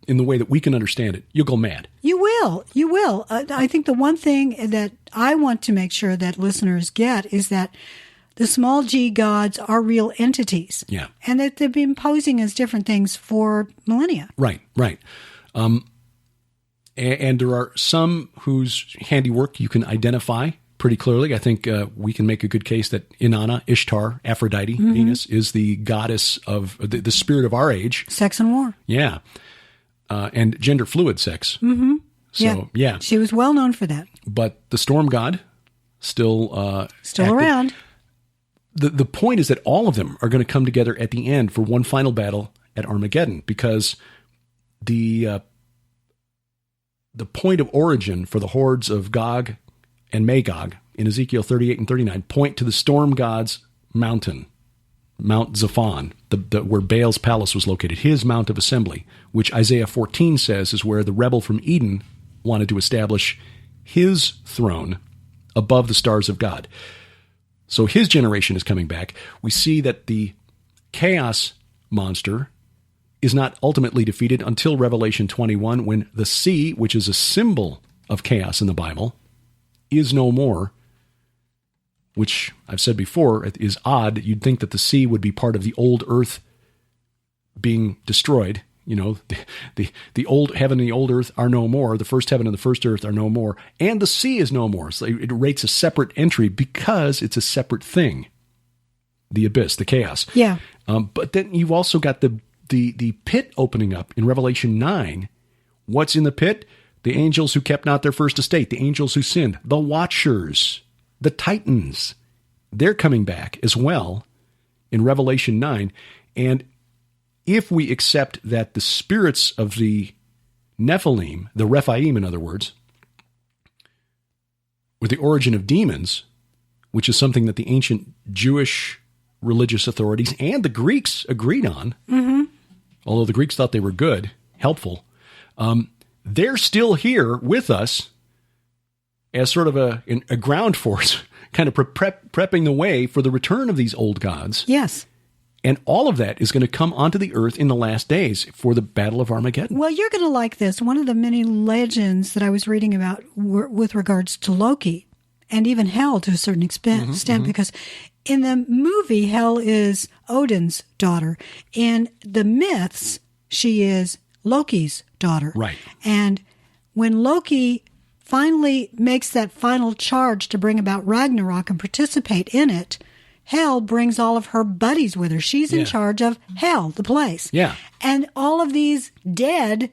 in the way that we can understand it, you'll go mad.
You will. I think the one thing that I want to make sure that listeners get is that the small g gods are real entities.
Yeah.
And that they've been posing as different things for millennia.
Right. And there are some whose handiwork you can identify pretty clearly. I think we can make a good case that Inanna, Ishtar, Aphrodite, Venus, is the goddess of the spirit of our age.
Sex and war.
Yeah. And gender fluid sex. So, yeah.
She was well known for that.
But the storm god, still
around.
The point is that all of them are going to come together at the end for one final battle at Armageddon, because the point of origin for the hordes of Gog and Magog in Ezekiel 38 and 39 point to the storm god's mountain, Mount Zaphon, where Baal's palace was located, his mount of assembly, which Isaiah 14 says is where the rebel from Eden wanted to establish his throne above the stars of God. So his generation is coming back. We see that the chaos monster is not ultimately defeated until Revelation 21, when the sea, which is a symbol of chaos in the Bible, is no more, which I've said before is odd. You'd think that the sea would be part of the old earth being destroyed. The old heaven and the old earth are no more. The first heaven and the first earth are no more. And the sea is no more. So it rates a separate entry because it's a separate thing. The abyss, the chaos.
Yeah.
But then you've also got the pit opening up in Revelation 9. What's in the pit? The angels who kept not their first estate, the angels who sinned, the watchers, the titans. They're coming back as well in Revelation 9. And if we accept that the spirits of the Nephilim, the Rephaim in other words, were the origin of demons, which is something that the ancient Jewish religious authorities and the Greeks agreed on, although the Greeks thought they were good, helpful, they're still here with us as sort of a ground force, kind of prepping the way for the return of these old gods.
Yes.
And all of that is going to come onto the earth in the last days for the Battle of Armageddon.
Well, you're going to like this. One of the many legends that I was reading about with regards to Loki, and even Hel to a certain extent, because in the movie, Hel is Odin's daughter. In the myths, she is Loki's daughter.
Right.
And when Loki finally makes that final charge to bring about Ragnarok and participate in it, Hel brings all of her buddies with her. She's in charge of Hel, the place.
Yeah.
And all of these dead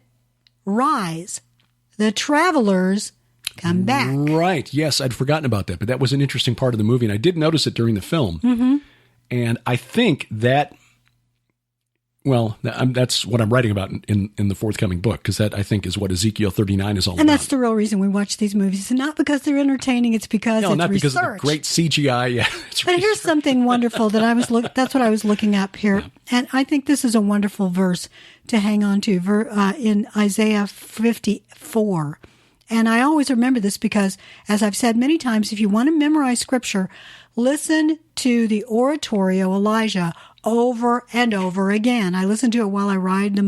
rise. The travelers come back.
Right. Yes, I'd forgotten about that, but that was an interesting part of the movie, and I did notice it during the film.
Mm-hmm.
And I think that, well, that's what I'm writing about in the forthcoming book, because that, I think, is what Ezekiel 39 is all about.
And that's the real reason we watch these movies. It's not because they're entertaining, it's because it's
not
research.
because of the great CGI. Yeah,
but here's something wonderful that that's what I was looking up here. Yeah. And I think this is a wonderful verse to hang on to in Isaiah 54. And I always remember this because, as I've said many times, if you want to memorize scripture, listen to the oratorio Elijah over and over again. I listen to it while I ride the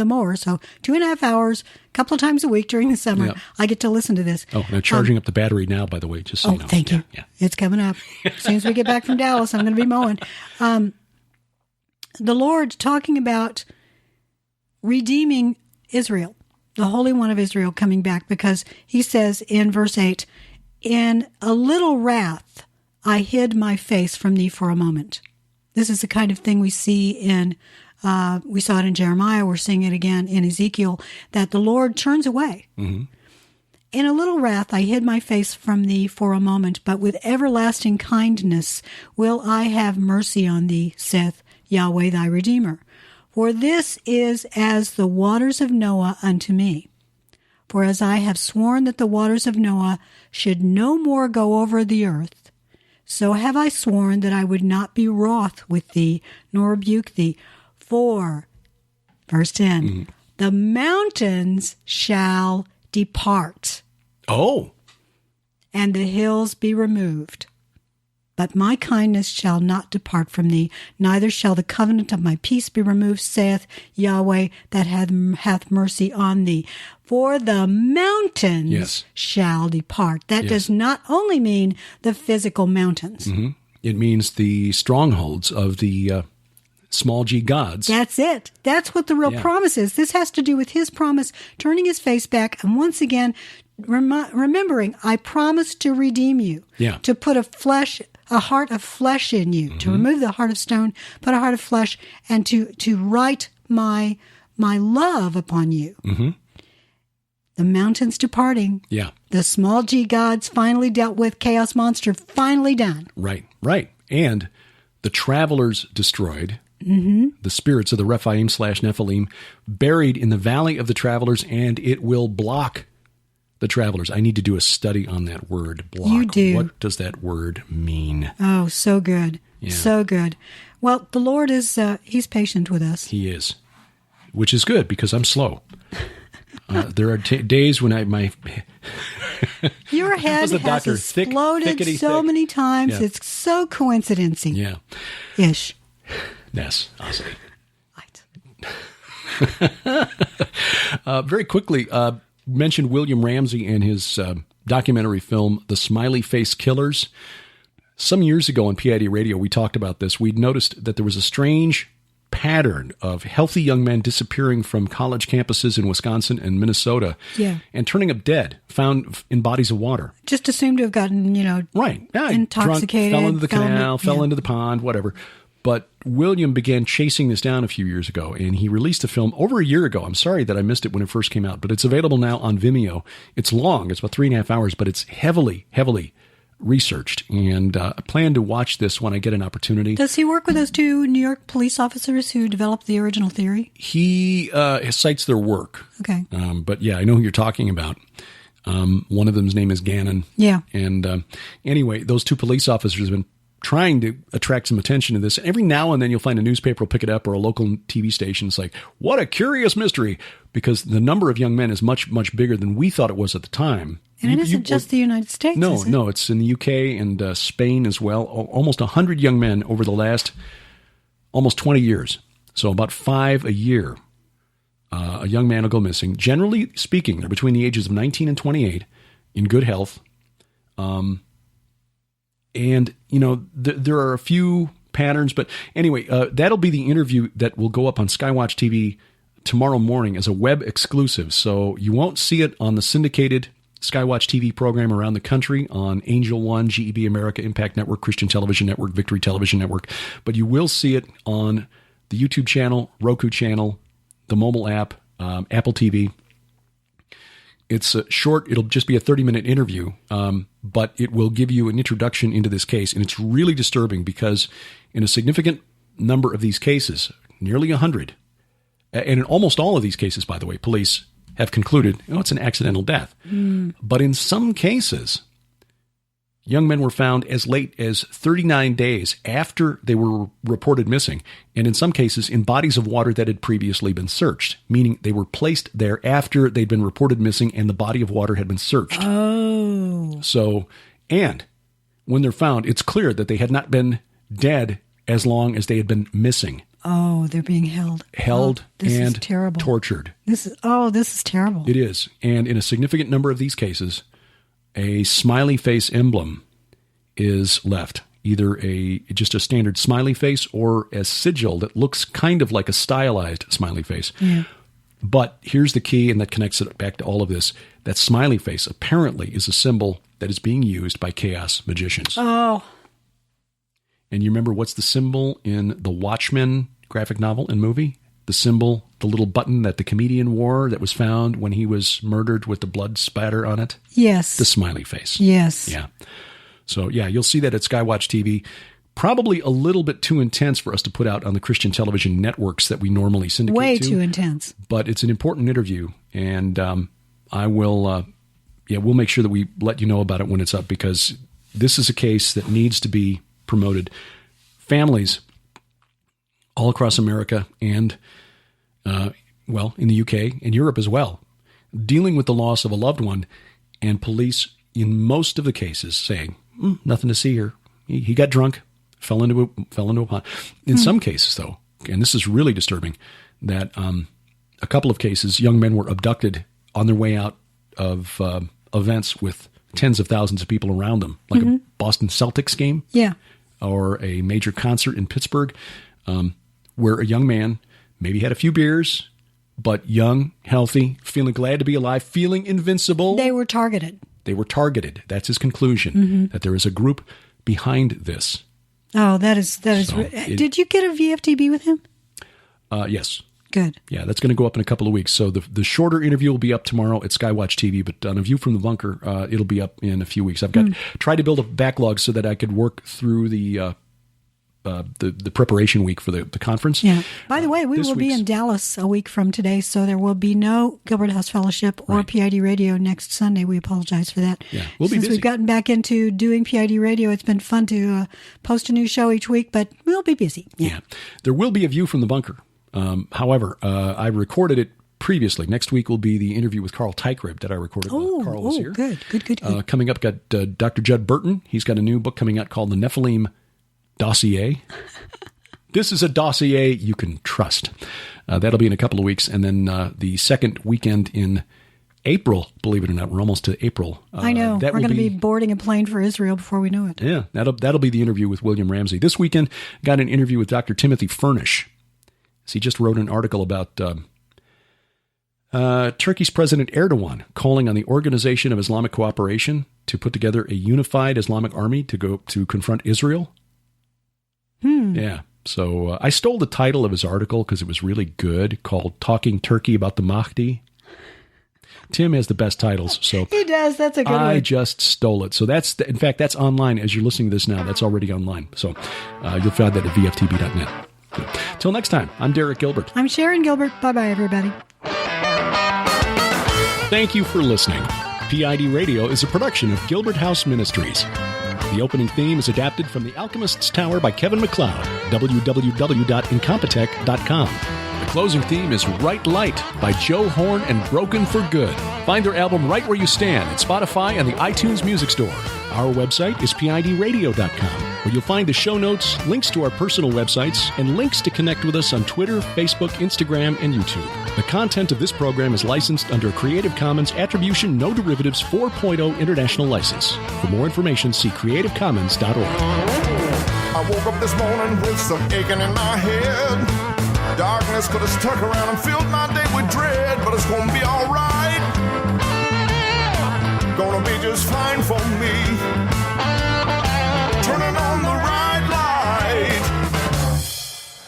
mower. So 2.5 hours, a couple of times a week during the summer, I get to listen to this.
Oh, and I'm charging up the battery now, by the way, just so you know.
Thank you. Yeah. It's coming up. As soon as we get back from Dallas, I'm going to be mowing. The Lord talking about redeeming Israel, the Holy One of Israel coming back, because he says in verse 8, "In a little wrath I hid my face from thee for a moment." This is the kind of thing we see we saw it in Jeremiah, we're seeing it again in Ezekiel, that the Lord turns away. Mm-hmm. "In a little wrath I hid my face from thee for a moment, but with everlasting kindness will I have mercy on thee, saith Yahweh thy Redeemer. For this is as the waters of Noah unto me. For as I have sworn that the waters of Noah should no more go over the earth, so have I sworn that I would not be wroth with thee, nor rebuke thee. For," verse 10, "the mountains shall depart.
Oh.
And the hills be removed. But my kindness shall not depart from thee, neither shall the covenant of my peace be removed, saith Yahweh that hath mercy on thee. For the mountains shall depart." That does not only mean the physical mountains.
Mm-hmm. It means the strongholds of the small g gods.
That's it. That's what the real promise is. This has to do with his promise, turning his face back, and once again, remembering, I promised to redeem you, to put a heart of flesh in you, to remove the heart of stone, put a heart of flesh, and to write my love upon you. Mm-hmm. The mountains departing. Yeah. The small g gods finally dealt with, chaos monster finally done.
Right. And the travelers destroyed. Mm-hmm. The spirits of the Rephaim/Nephilim buried in the valley of the travelers, and it will block the travelers. I need to do a study on that word, block.
You do.
What does that word mean?
Oh, so good. Yeah. So good. Well, the Lord is, he's patient with us.
He is, which is good because I'm slow. There are days when
your head has exploded so many times. Yeah. It's so coincidency.
Yeah.
Ish.
Yes, I'll say. Right. Very quickly, mentioned William Ramsey and his documentary film, The Smiley-Face-Killers. Some years ago on P.I.D. radio, we talked about this. We'd noticed that there was a strange pattern of healthy young men disappearing from college campuses in Wisconsin and Minnesota and turning up dead, found in bodies of water.
Just assumed to have gotten, intoxicated.
Drunk, fell into the canal, fell into the pond, whatever. But William began chasing this down a few years ago, and he released a film over a year ago. I'm sorry that I missed it when it first came out, but it's available now on Vimeo. It's long. It's about 3.5 hours, but it's heavily researched, and I plan to watch this when I get an opportunity.
Does he work with those two New York police officers who developed the original theory?
He cites their work.
Okay.
But yeah, I know who you're talking about. One of them's name is Gannon.
Yeah.
And anyway, those two police officers have been trying to attract some attention to this. Every now and then you'll find a newspaper will pick it up or a local TV station. It's like, what a curious mystery, because the number of young men is much, much bigger than we thought it was at the time.
And it isn't just the United States,
No,
is it?
No, it's in the UK and Spain as well. Almost 100 young men over the last almost 20 years. So about 5 a year. A young man will go missing. Generally speaking, they're between the ages of 19 and 28 in good health. And, there are a few patterns. But anyway, that'll be the interview that will go up on Skywatch TV tomorrow morning as a web exclusive. So you won't see it on the syndicated Skywatch TV program around the country on Angel One, GEB America, Impact Network, Christian Television Network, Victory Television Network. But you will see it on the YouTube channel, Roku channel, the mobile app, Apple TV. It's short. It'll just be a 30-minute interview, but it will give you an introduction into this case. And it's really disturbing because in a significant number of these cases, nearly 100, and in almost all of these cases, by the way, police have concluded, it's an accidental death. But in some cases, young men were found as late as 39 days after they were reported missing, and in some cases in bodies of water that had previously been searched, meaning they were placed there after they'd been reported missing and the body of water had been searched.
Oh.
So, and when they're found, it's clear that they had not been dead as long as they had been missing.
Oh, they're being held.
This and
is terrible.
Tortured.
This is terrible.
It is. And in a significant number of these cases, a smiley face emblem is left. Either just a standard smiley face or a sigil that looks kind of like a stylized smiley face.
Yeah.
But here's the key, and that connects it back to all of this. That smiley face apparently is a symbol that is being used by chaos magicians.
Oh.
And you remember what's the symbol in the Watchmen graphic novel and movie? The symbol, the little button that the comedian wore that was found when he was murdered with the blood spatter on it?
Yes.
The smiley face.
Yes.
Yeah. So, yeah, you'll see that at Skywatch TV. Probably a little bit too intense for us to put out on the Christian television networks that we normally syndicate
Way
to.
too intense.
But it's an important interview, and I will, we'll make sure that we let you know about it when it's up, because this is a case that needs to be promoted. Families all across America and, in the UK and Europe as well, dealing with the loss of a loved one, and police in most of the cases saying, nothing to see here. He got drunk, fell into a pond. In some cases, though, and this is really disturbing, that a couple of cases, young men were abducted on their way out of events with tens of thousands of people around them, like a Boston Celtics game.
Yeah.
Or a major concert in Pittsburgh, where a young man maybe had a few beers, but young, healthy, feeling glad to be alive, feeling invincible.
They were targeted.
That's his conclusion, that there is a group behind this.
Oh, that is. Did you get a VFTB with him?
Yes.
Good.
Yeah, that's going to go up in a couple of weeks. So the shorter interview will be up tomorrow at Skywatch TV, but on A View from the Bunker, it'll be up in a few weeks. I've tried to build a backlog so that I could work through the preparation week for the conference.
Yeah. By the way, we will be in Dallas a week from today, so there will be no Gilbert House Fellowship or P.I.D. Radio next Sunday. We apologize for that.
Yeah, we'll be
Since
busy.
we've gotten back into doing P.I.D. Radio, it's been fun to post a new show each week, but we'll be busy.
Yeah. There will be A View from the Bunker. However, I recorded it previously. Next week will be the interview with Carl Teichribb that I recorded while Carl was here.
Good.
Coming up, got Dr. Judd Burton. He's got a new book coming out called The Nephilim Dossier. This is a dossier you can trust. That'll be in a couple of weeks. And then the second weekend in April, believe it or not, we're almost to April.
I know. We're going to be boarding a plane for Israel before we know it.
Yeah, that'll be the interview with William Ramsey. This weekend, got an interview with Dr. Timothy Furnish. So he just wrote an article about Turkey's President Erdogan calling on the Organization of Islamic Cooperation to put together a unified Islamic army to go to confront Israel. Yeah. So I stole the title of his article because it was really good, called Talking Turkey About the Mahdi. Tim has the best titles. So
he does. That's a good one.
I just stole it. So in fact, that's online as you're listening to this now. That's already online. So you'll find that at vftb.net. Till next time, I'm Derek Gilbert.
I'm Sharon Gilbert. Bye-bye, everybody.
Thank you for listening. P.I.D. Radio is a production of Gilbert House Ministries. The opening theme is adapted from The Alchemist's Tower by Kevin MacLeod, www.incompetech.com. The closing theme is Right Light by Joe Horn and Broken for Good. Find their album Right Where You Stand at Spotify and the iTunes Music Store. Our website is PIDradio.com, where you'll find the show notes, links to our personal websites, and links to connect with us on Twitter, Facebook, Instagram, and YouTube. The content of this program is licensed under a Creative Commons Attribution No Derivatives 4.0 International License. For more information, see creativecommons.org.
I woke up this morning with some aching in my head. Darkness could have stuck around and filled my day with dread, but it's gonna be alright. Gonna be just fine for me. Turning on the right light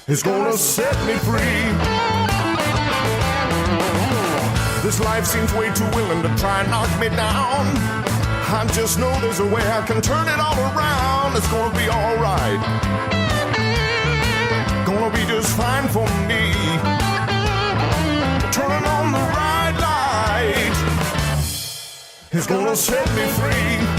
is gonna set me free. This life seems way too willing to try and knock me down. I just know there's a way I can turn it all around. It's gonna be alright. Gonna be just fine for me. Turning on the right light. It's gonna set me free.